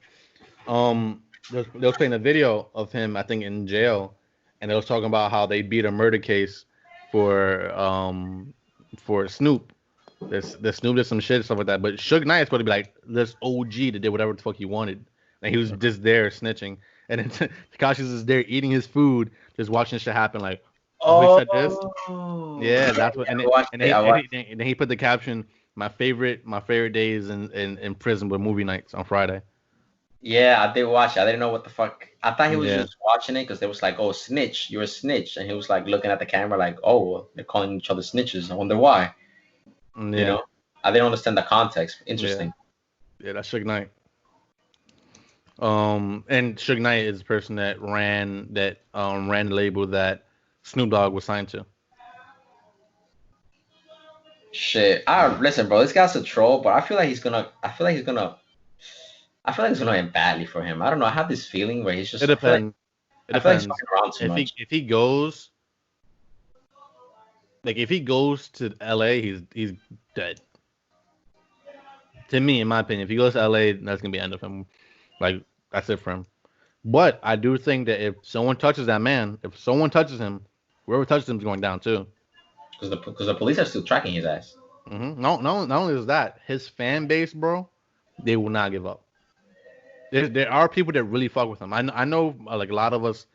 They was playing a video of him, I think, in jail, and they was talking about how they beat a murder case for for Snoop. The Snoop did some shit and stuff like that. But Suge Knight is supposed to be like this OG that did whatever the fuck he wanted. And he was just there snitching. And then Takashi's just there eating his food, just watching shit happen. Like, oh, he said this. Yeah, that's what. And then he put the caption, my favorite days in prison were movie nights on Friday. Yeah, I did watch it. I didn't know what the fuck. I thought he was just watching it because they was like, "Oh, snitch, you're a snitch," and he was like looking at the camera like, "Oh, they're calling each other snitches. I wonder why." Yeah. You know, I didn't understand the context. Interesting. Yeah, that's Suge Knight. And Suge Knight is the person that ran the label that Snoop Dogg was signed to. Shit, listen, bro. This guy's a troll, but I feel like he's gonna end badly for him. I don't know. I have this feeling where he's just. It depends. I feel like he's fucking around too much. If he goes, like if he goes to LA, he's dead. To me, in my opinion, if he goes to LA, that's gonna be the end of him. Like that's it for him. But I do think that if someone touches that man, if someone touches him, whoever touches him is going down too. Because the police are still tracking his ass. Mm-hmm. No, not only is that, his fan base, bro, they will not give up. There are people that really fuck with him. I know like a lot of us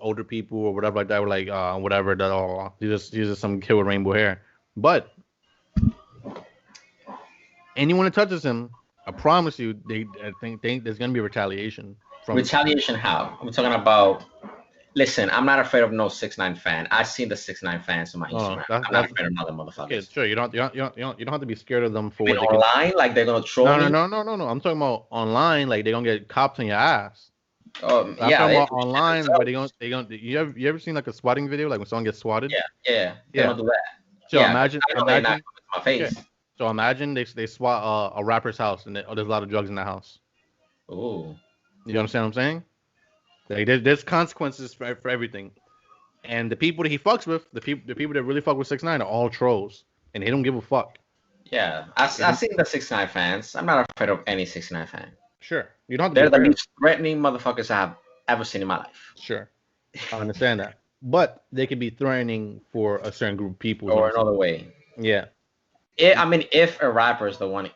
older people or whatever like that were like whatever that he's just some kid with rainbow hair. But anyone that touches him, I promise you, I think there's gonna be retaliation. Retaliation how? I'm talking about. Listen, I'm not afraid of no 6ix9ine fan. I've seen the 6ix9ine fans on my Instagram. I'm not afraid of other motherfuckers. Okay, sure. You don't have to be scared of them for what they online. Like they're gonna troll me. No. I'm talking about online. Like they're gonna get cops on your ass. I'm talking about online. Where they gonna. You ever seen like a swatting video? Like when someone gets swatted. Yeah. They don't do that. So imagine. My face. Okay. So imagine they swat a rapper's house and there's a lot of drugs in that house. Oh. You understand what I'm saying? Like there's consequences for everything, and the people that he fucks with, the people that really fuck with 6ix9ine are all trolls, and they don't give a fuck. Yeah, I've seen the 6ix9ine fans. I'm not afraid of any 6ix9ine fan. Sure, you don't. They're the most threatening motherfuckers I have ever seen in my life. Sure, I understand that, but they could be threatening for a certain group of people or another way. Yeah. I mean, if a rapper is the one,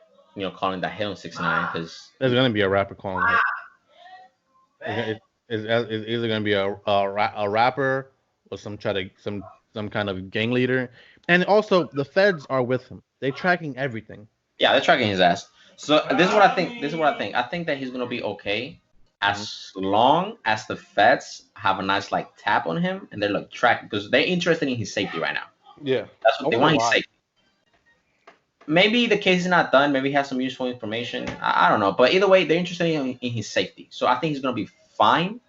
calling that him 6ix9ine, because there's gonna be a rapper calling him. It's either gonna be a rapper or some kind of gang leader, and also the feds are with him. They're tracking everything. Yeah, they're tracking his ass. So this is what I think. I think that he's gonna be okay as long as the feds have a nice like tap on him and they're like track because they're interested in his safety right now. Yeah, that's what they want. His safety. Maybe the case is not done. Maybe he has some useful information. I don't know, but either way, they're interested in his safety. So I think he's gonna be fine,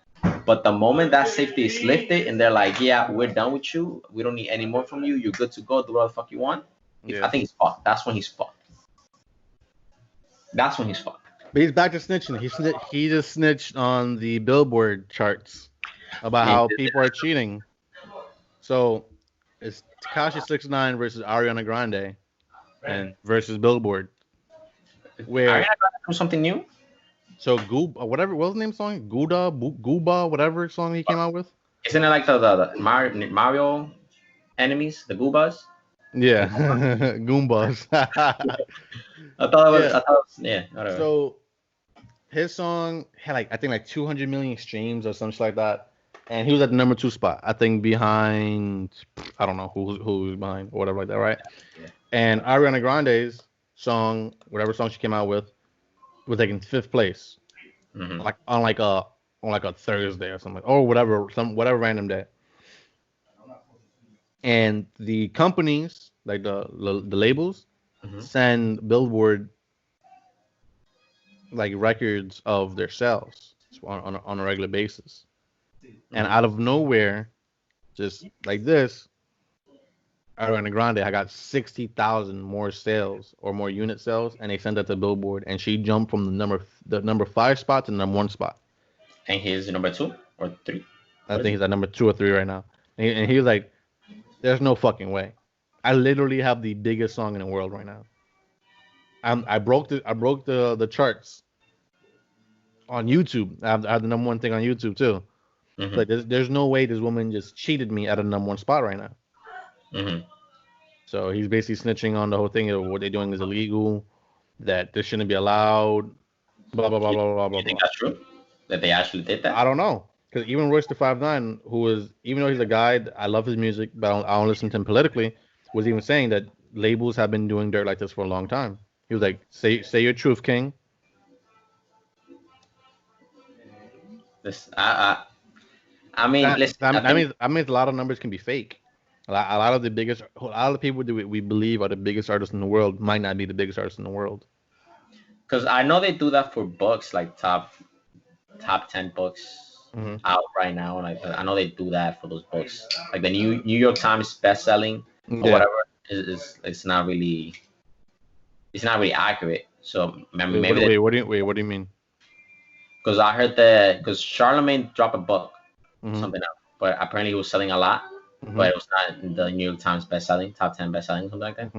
but the moment that safety is lifted and they're like, yeah, we're done with you, we don't need any more from you, you're good to go, do whatever the fuck you want. I think he's fucked. That's when he's fucked. But he's back to snitching. He just snitched on the Billboard charts about how people are cheating. So it's Takashi 6ix9ine versus Ariana Grande and versus Billboard. Where Ariana Grande do something new? So whatever, what was the name of the song? Gooba, whatever song he came out with. Isn't it like the Mario enemies, the Goobas? Yeah, Goombas. I thought it was, whatever. So his song had I think 200 million streams or something like that, and he was at the number 2 spot. I think behind, I don't know who was behind or whatever like that, right? Yeah. And Ariana Grande's song, whatever song she came out with, was in 5th place, like on a Thursday or something, or whatever random day. And the companies, like the labels, send Billboard like records of their sales on a regular basis. And out of nowhere, just like this, Ariana Grande, I got 60,000 more sales or more unit sales, and they sent that to Billboard, and she jumped from the number 5 spot to the number 1 spot. And he's number 2 or 3. I think he's at number 2 or 3 right now. And he was like, "There's no fucking way. I literally have the biggest song in the world right now. I broke the charts on YouTube. I have the number 1 thing on YouTube too. Like there's no way this woman just cheated me at a number 1 spot right now." So he's basically snitching on the whole thing of what they're doing is illegal, that this shouldn't be allowed, blah blah blah blah blah blah You think blah. that's true? That they actually did that? I don't know, because even Royce the 5'9", who is, even though he's a guy, I love his music, but I don't listen to him politically, was even saying that labels have been doing dirt like this for a long time. He was like, say your truth, King. This, I mean, listen. That means a lot of numbers can be fake. A lot of the people that we believe are the biggest artists in the world might not be the biggest artists in the world. Because I know they do that for books, like top 10 books out right now. Like I know they do that for those books, like the New York Times best-selling or whatever. Is it's not really accurate. So maybe what do you mean? Because I heard because Charlemagne dropped a book, something else, but apparently he was selling a lot, but it was not in the New York Times best-selling, top 10 best-selling, something like that.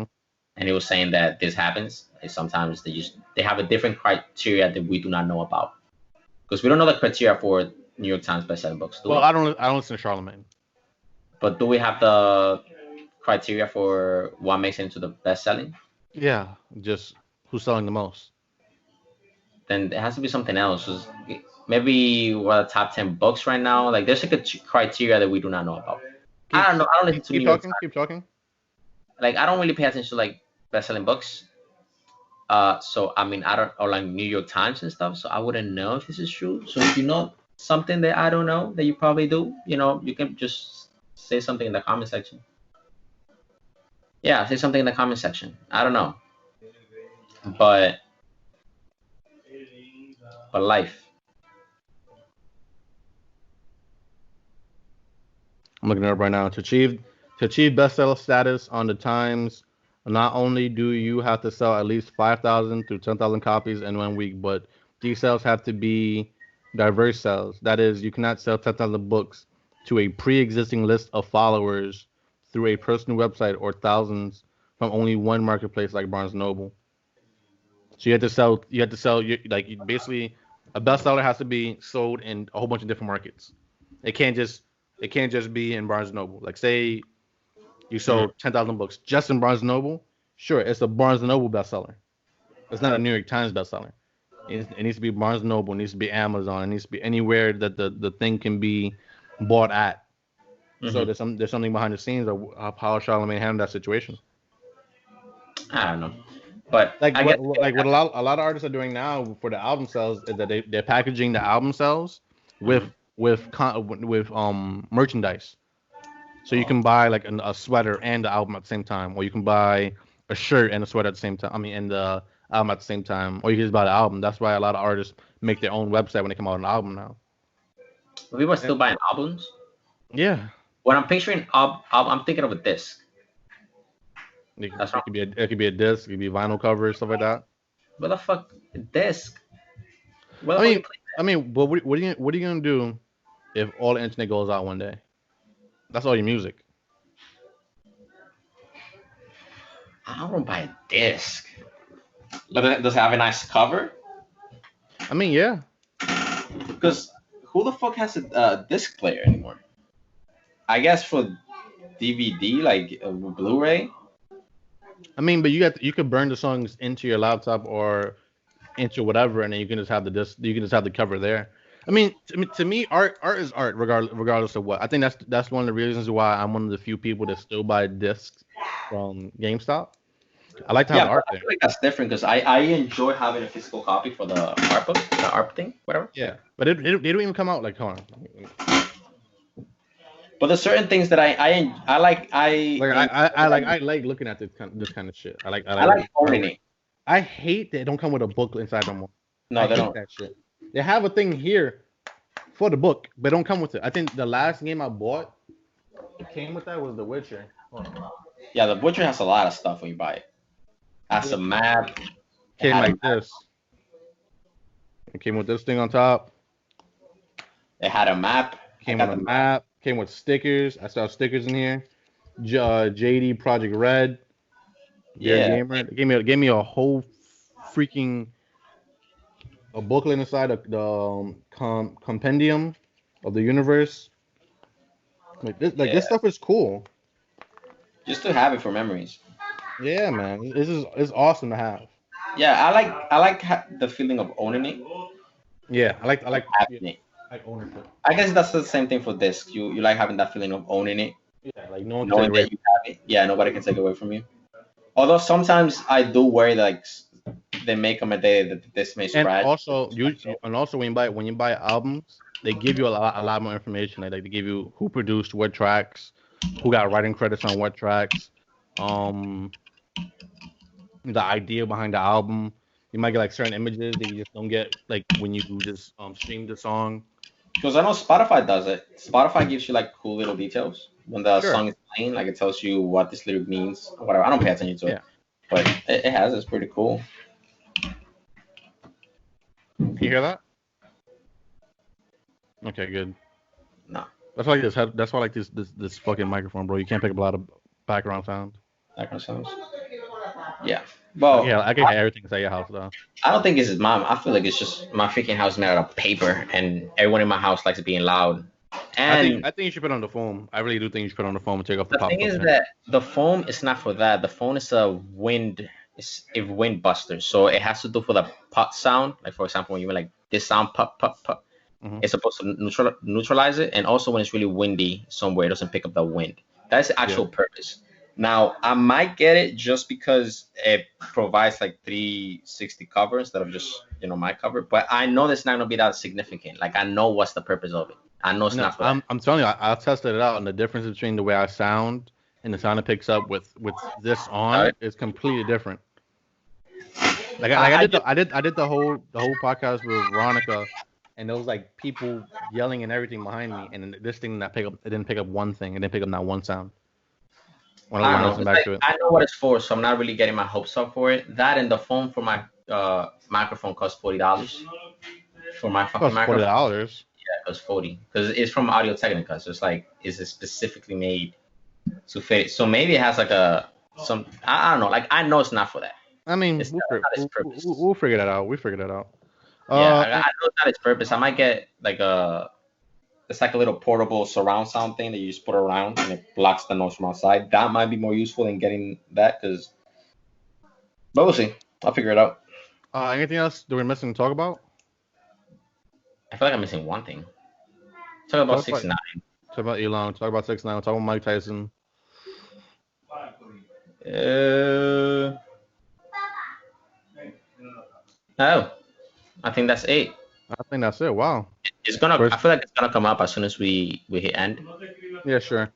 And he was saying that this happens. Like sometimes they have a different criteria that we do not know about, because we don't know the criteria for New York Times best-selling books. I don't listen to Charlemagne. But do we have the criteria for what makes it into the best-selling? Yeah, just who's selling the most. Then it has to be something else. Maybe what top 10 books right now. Like there's like a criteria that we do not know about. I don't know. I don't listen to New York Times. Keep talking. Like I don't really pay attention to like best-selling books. So I mean I don't, or like New York Times and stuff. So I wouldn't know if this is true. So if you know something that I don't know that you probably do, you can just say something in the comment section. Yeah, say something in the comment section. I don't know, but life. I'm looking it up right now. To achieve bestseller status on the Times, not only do you have to sell at least 5,000 to 10,000 copies in 1 week, but these sales have to be diverse sales. That is, you cannot sell 10,000 books to a pre-existing list of followers through a personal website or thousands from only one marketplace like Barnes Noble. So you have to sell like basically a bestseller has to be sold in a whole bunch of different markets. It can't just be in Barnes Noble. Like say you sold 10,000 books just in Barnes Noble. Sure, it's a Barnes Noble bestseller. It's not a New York Times bestseller. It needs to be Barnes Noble. It needs to be Amazon. It needs to be anywhere that the thing can be bought at. So there's something behind the scenes of how Charlemagne handled that situation. I don't know, but what a lot of artists are doing now for the album sales is that they're packaging the album sales with merchandise. So you can buy like a sweater and the album at the same time, or you can buy a shirt and a sweater at the same time. I mean, and the album at the same time, or you can just buy the album. That's why a lot of artists make their own website when they come out with an album now. People are still buying albums. Yeah. When I'm picturing I'm thinking of a disc. It could be a disc, it could be vinyl cover, stuff like that. What the fuck, a disc? But what are you gonna do if all the internet goes out one day? That's all your music. I don't want to buy a disc. Does it have a nice cover? I mean, yeah. Because who the fuck has a disc player anymore? I guess for DVD, like Blu-ray. I mean, but you could burn the songs into your laptop or into whatever, and then you can just have the disc. You can just have the cover there. I mean, to me, art is art, regardless of what. I think that's one of the reasons why I'm one of the few people that still buy discs from GameStop. I like to have art there. I feel like that's different because I enjoy having a physical copy for the art book, the art thing, whatever. Yeah, but they don't even come out like, hold on. But there's certain things that I like. I like looking at this kind of shit. I like owning it. I hate that it don't come with a booklet inside no more. No, they don't. That shit. They have a thing here for the book, but don't come with it. I think the last game I bought, it came with that was The Witcher. Yeah, The Witcher has a lot of stuff when you buy it. Has a map. Came like this. It came with this thing on top. It had a map. Came with a map. Came with stickers. I saw stickers in here. JD Project Red. Yeah. Gamer. It gave me a whole freaking a booklet inside of the compendium of the universe. This stuff is cool. Just to have it for memories. Yeah, man. It's awesome to have. Yeah, I like the feeling of owning it, Yeah, I like yeah, having it. I like ownership. I guess that's the same thing for disc. You like having that feeling of owning it, Yeah, like no one can take it knowing away. that you have it. Yeah, nobody can take it away from you. Although sometimes I do worry like they make them a day that this may And scratch. also when you buy albums, they give you a lot more information. Like they give you who produced what tracks, who got writing credits on what tracks, um, the idea behind the album. You might get like certain images that you just don't get like when you just stream the song. Because I know Spotify does it. Spotify gives you like cool little details when the Sure. song is playing. Like it tells you what this lyric means or whatever. I don't pay attention to Yeah. it, but it has. It's pretty cool. Can you hear that? Okay, good. No, That's why I like this fucking microphone, bro. You can't pick up a lot of background sound. that kind of sounds. Yeah. Well, Yeah, I can hear everything inside your house though. I don't think it's mom. I feel like it's just my freaking house made out of paper, and everyone in my house likes being loud. And I think you should put it on the foam. I really do think you should put it on the foam and take off the the pop thing is filter. that the foam is not for that. The foam is a wind. It's a wind buster, so it has to do for the pop sound. Like for example, when you like this sound pop pop pop, Hmm. it's supposed to neutralize it, and also when it's really windy somewhere, it doesn't pick up the wind. That's the Yeah. actual purpose. Now, I might get it just because it provides like 360 cover instead of just my cover, but I know that's not gonna be that significant. Like I know what's the purpose of it. I know it's No, not for that. I'm telling you, I tested it out, and the difference between the way I sound and the sound it picks up with this All on right. is completely different. I just I did the whole podcast with Veronica, and there was like people yelling and everything behind me, and then this thing that pick up it didn't pick up one thing, it didn't pick up not one sound I when I don't know. listened It's back like to it. I know what it's for, so I'm not really getting my hopes up for it. That and the phone for my microphone costs $40 for my It fucking costs microphone. $40. Yeah, it costs 40 because it's from Audio Technica. So it's like is it specifically made to fit? So maybe it has like a some I don't know. Like I know it's not for that. I mean, It's not its purpose. we'll figure that out. We figured that out. Yeah, I And know it's not its purpose. I might get like a it's like a little portable surround sound thing that you just put around and it blocks the noise from outside. That might be more useful than getting that because. But we'll see. I'll figure it out. anything else that we're missing to talk about? I feel like I'm missing one thing. Talk about Talk six about nine. talk about Elon. Talk about 6ix9ine. Talk about Mike Tyson. Uh, oh, I think that's it. I think that's it. Wow. It's gonna. I First, feel like it's gonna come up as soon as we hit end. yeah, sure.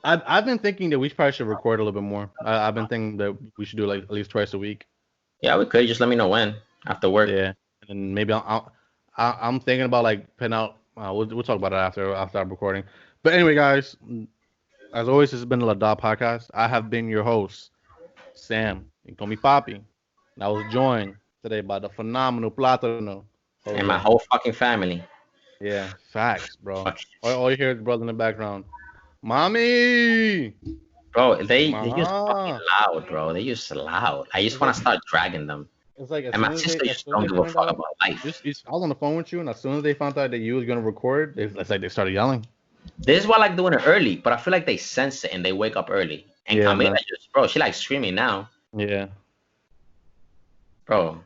I've been thinking that we probably should record a little bit more. I've been thinking that we should do like at least twice a week. Yeah, we could. Just let me know when after work. Yeah, and then maybe I'm thinking about like putting out. We'll talk about it after I'm recording. But anyway, guys, as always, this has been the Lidat podcast. I have been your host, Sam. You can call me Papi. And I was joined today by the phenomenal Platano, And my Jose. whole fucking family. Yeah, facts, bro. Fuck. All you hear is brother in the background. Mommy. Bro, they just fucking Ma. loud, bro. They just loud. I just want to start dragging them. It's like And my sister as just soon as don't they give a find fuck out, about life. I was on the phone with you, and as soon as they found out that you was gonna record, it's like they started yelling. This is why I like doing it early, but I feel like they sense it and they wake up early. And Yeah, Camila man. just, bro, she like screaming now. Yeah. Bro,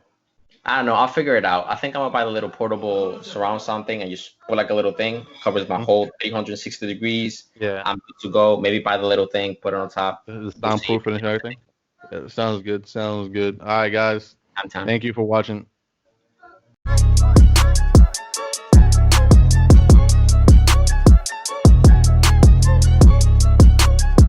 I don't know. I'll figure it out. I think I'm gonna buy the little portable surround sound thing and just put like a little thing, covers my Mhm. whole 360 degrees. Yeah. I'm good to go. Maybe buy the little thing, put it on top. It's We'll see. soundproof and everything. Yeah, sounds good. Sounds good. All right, guys. I'm time. Thank you for watching.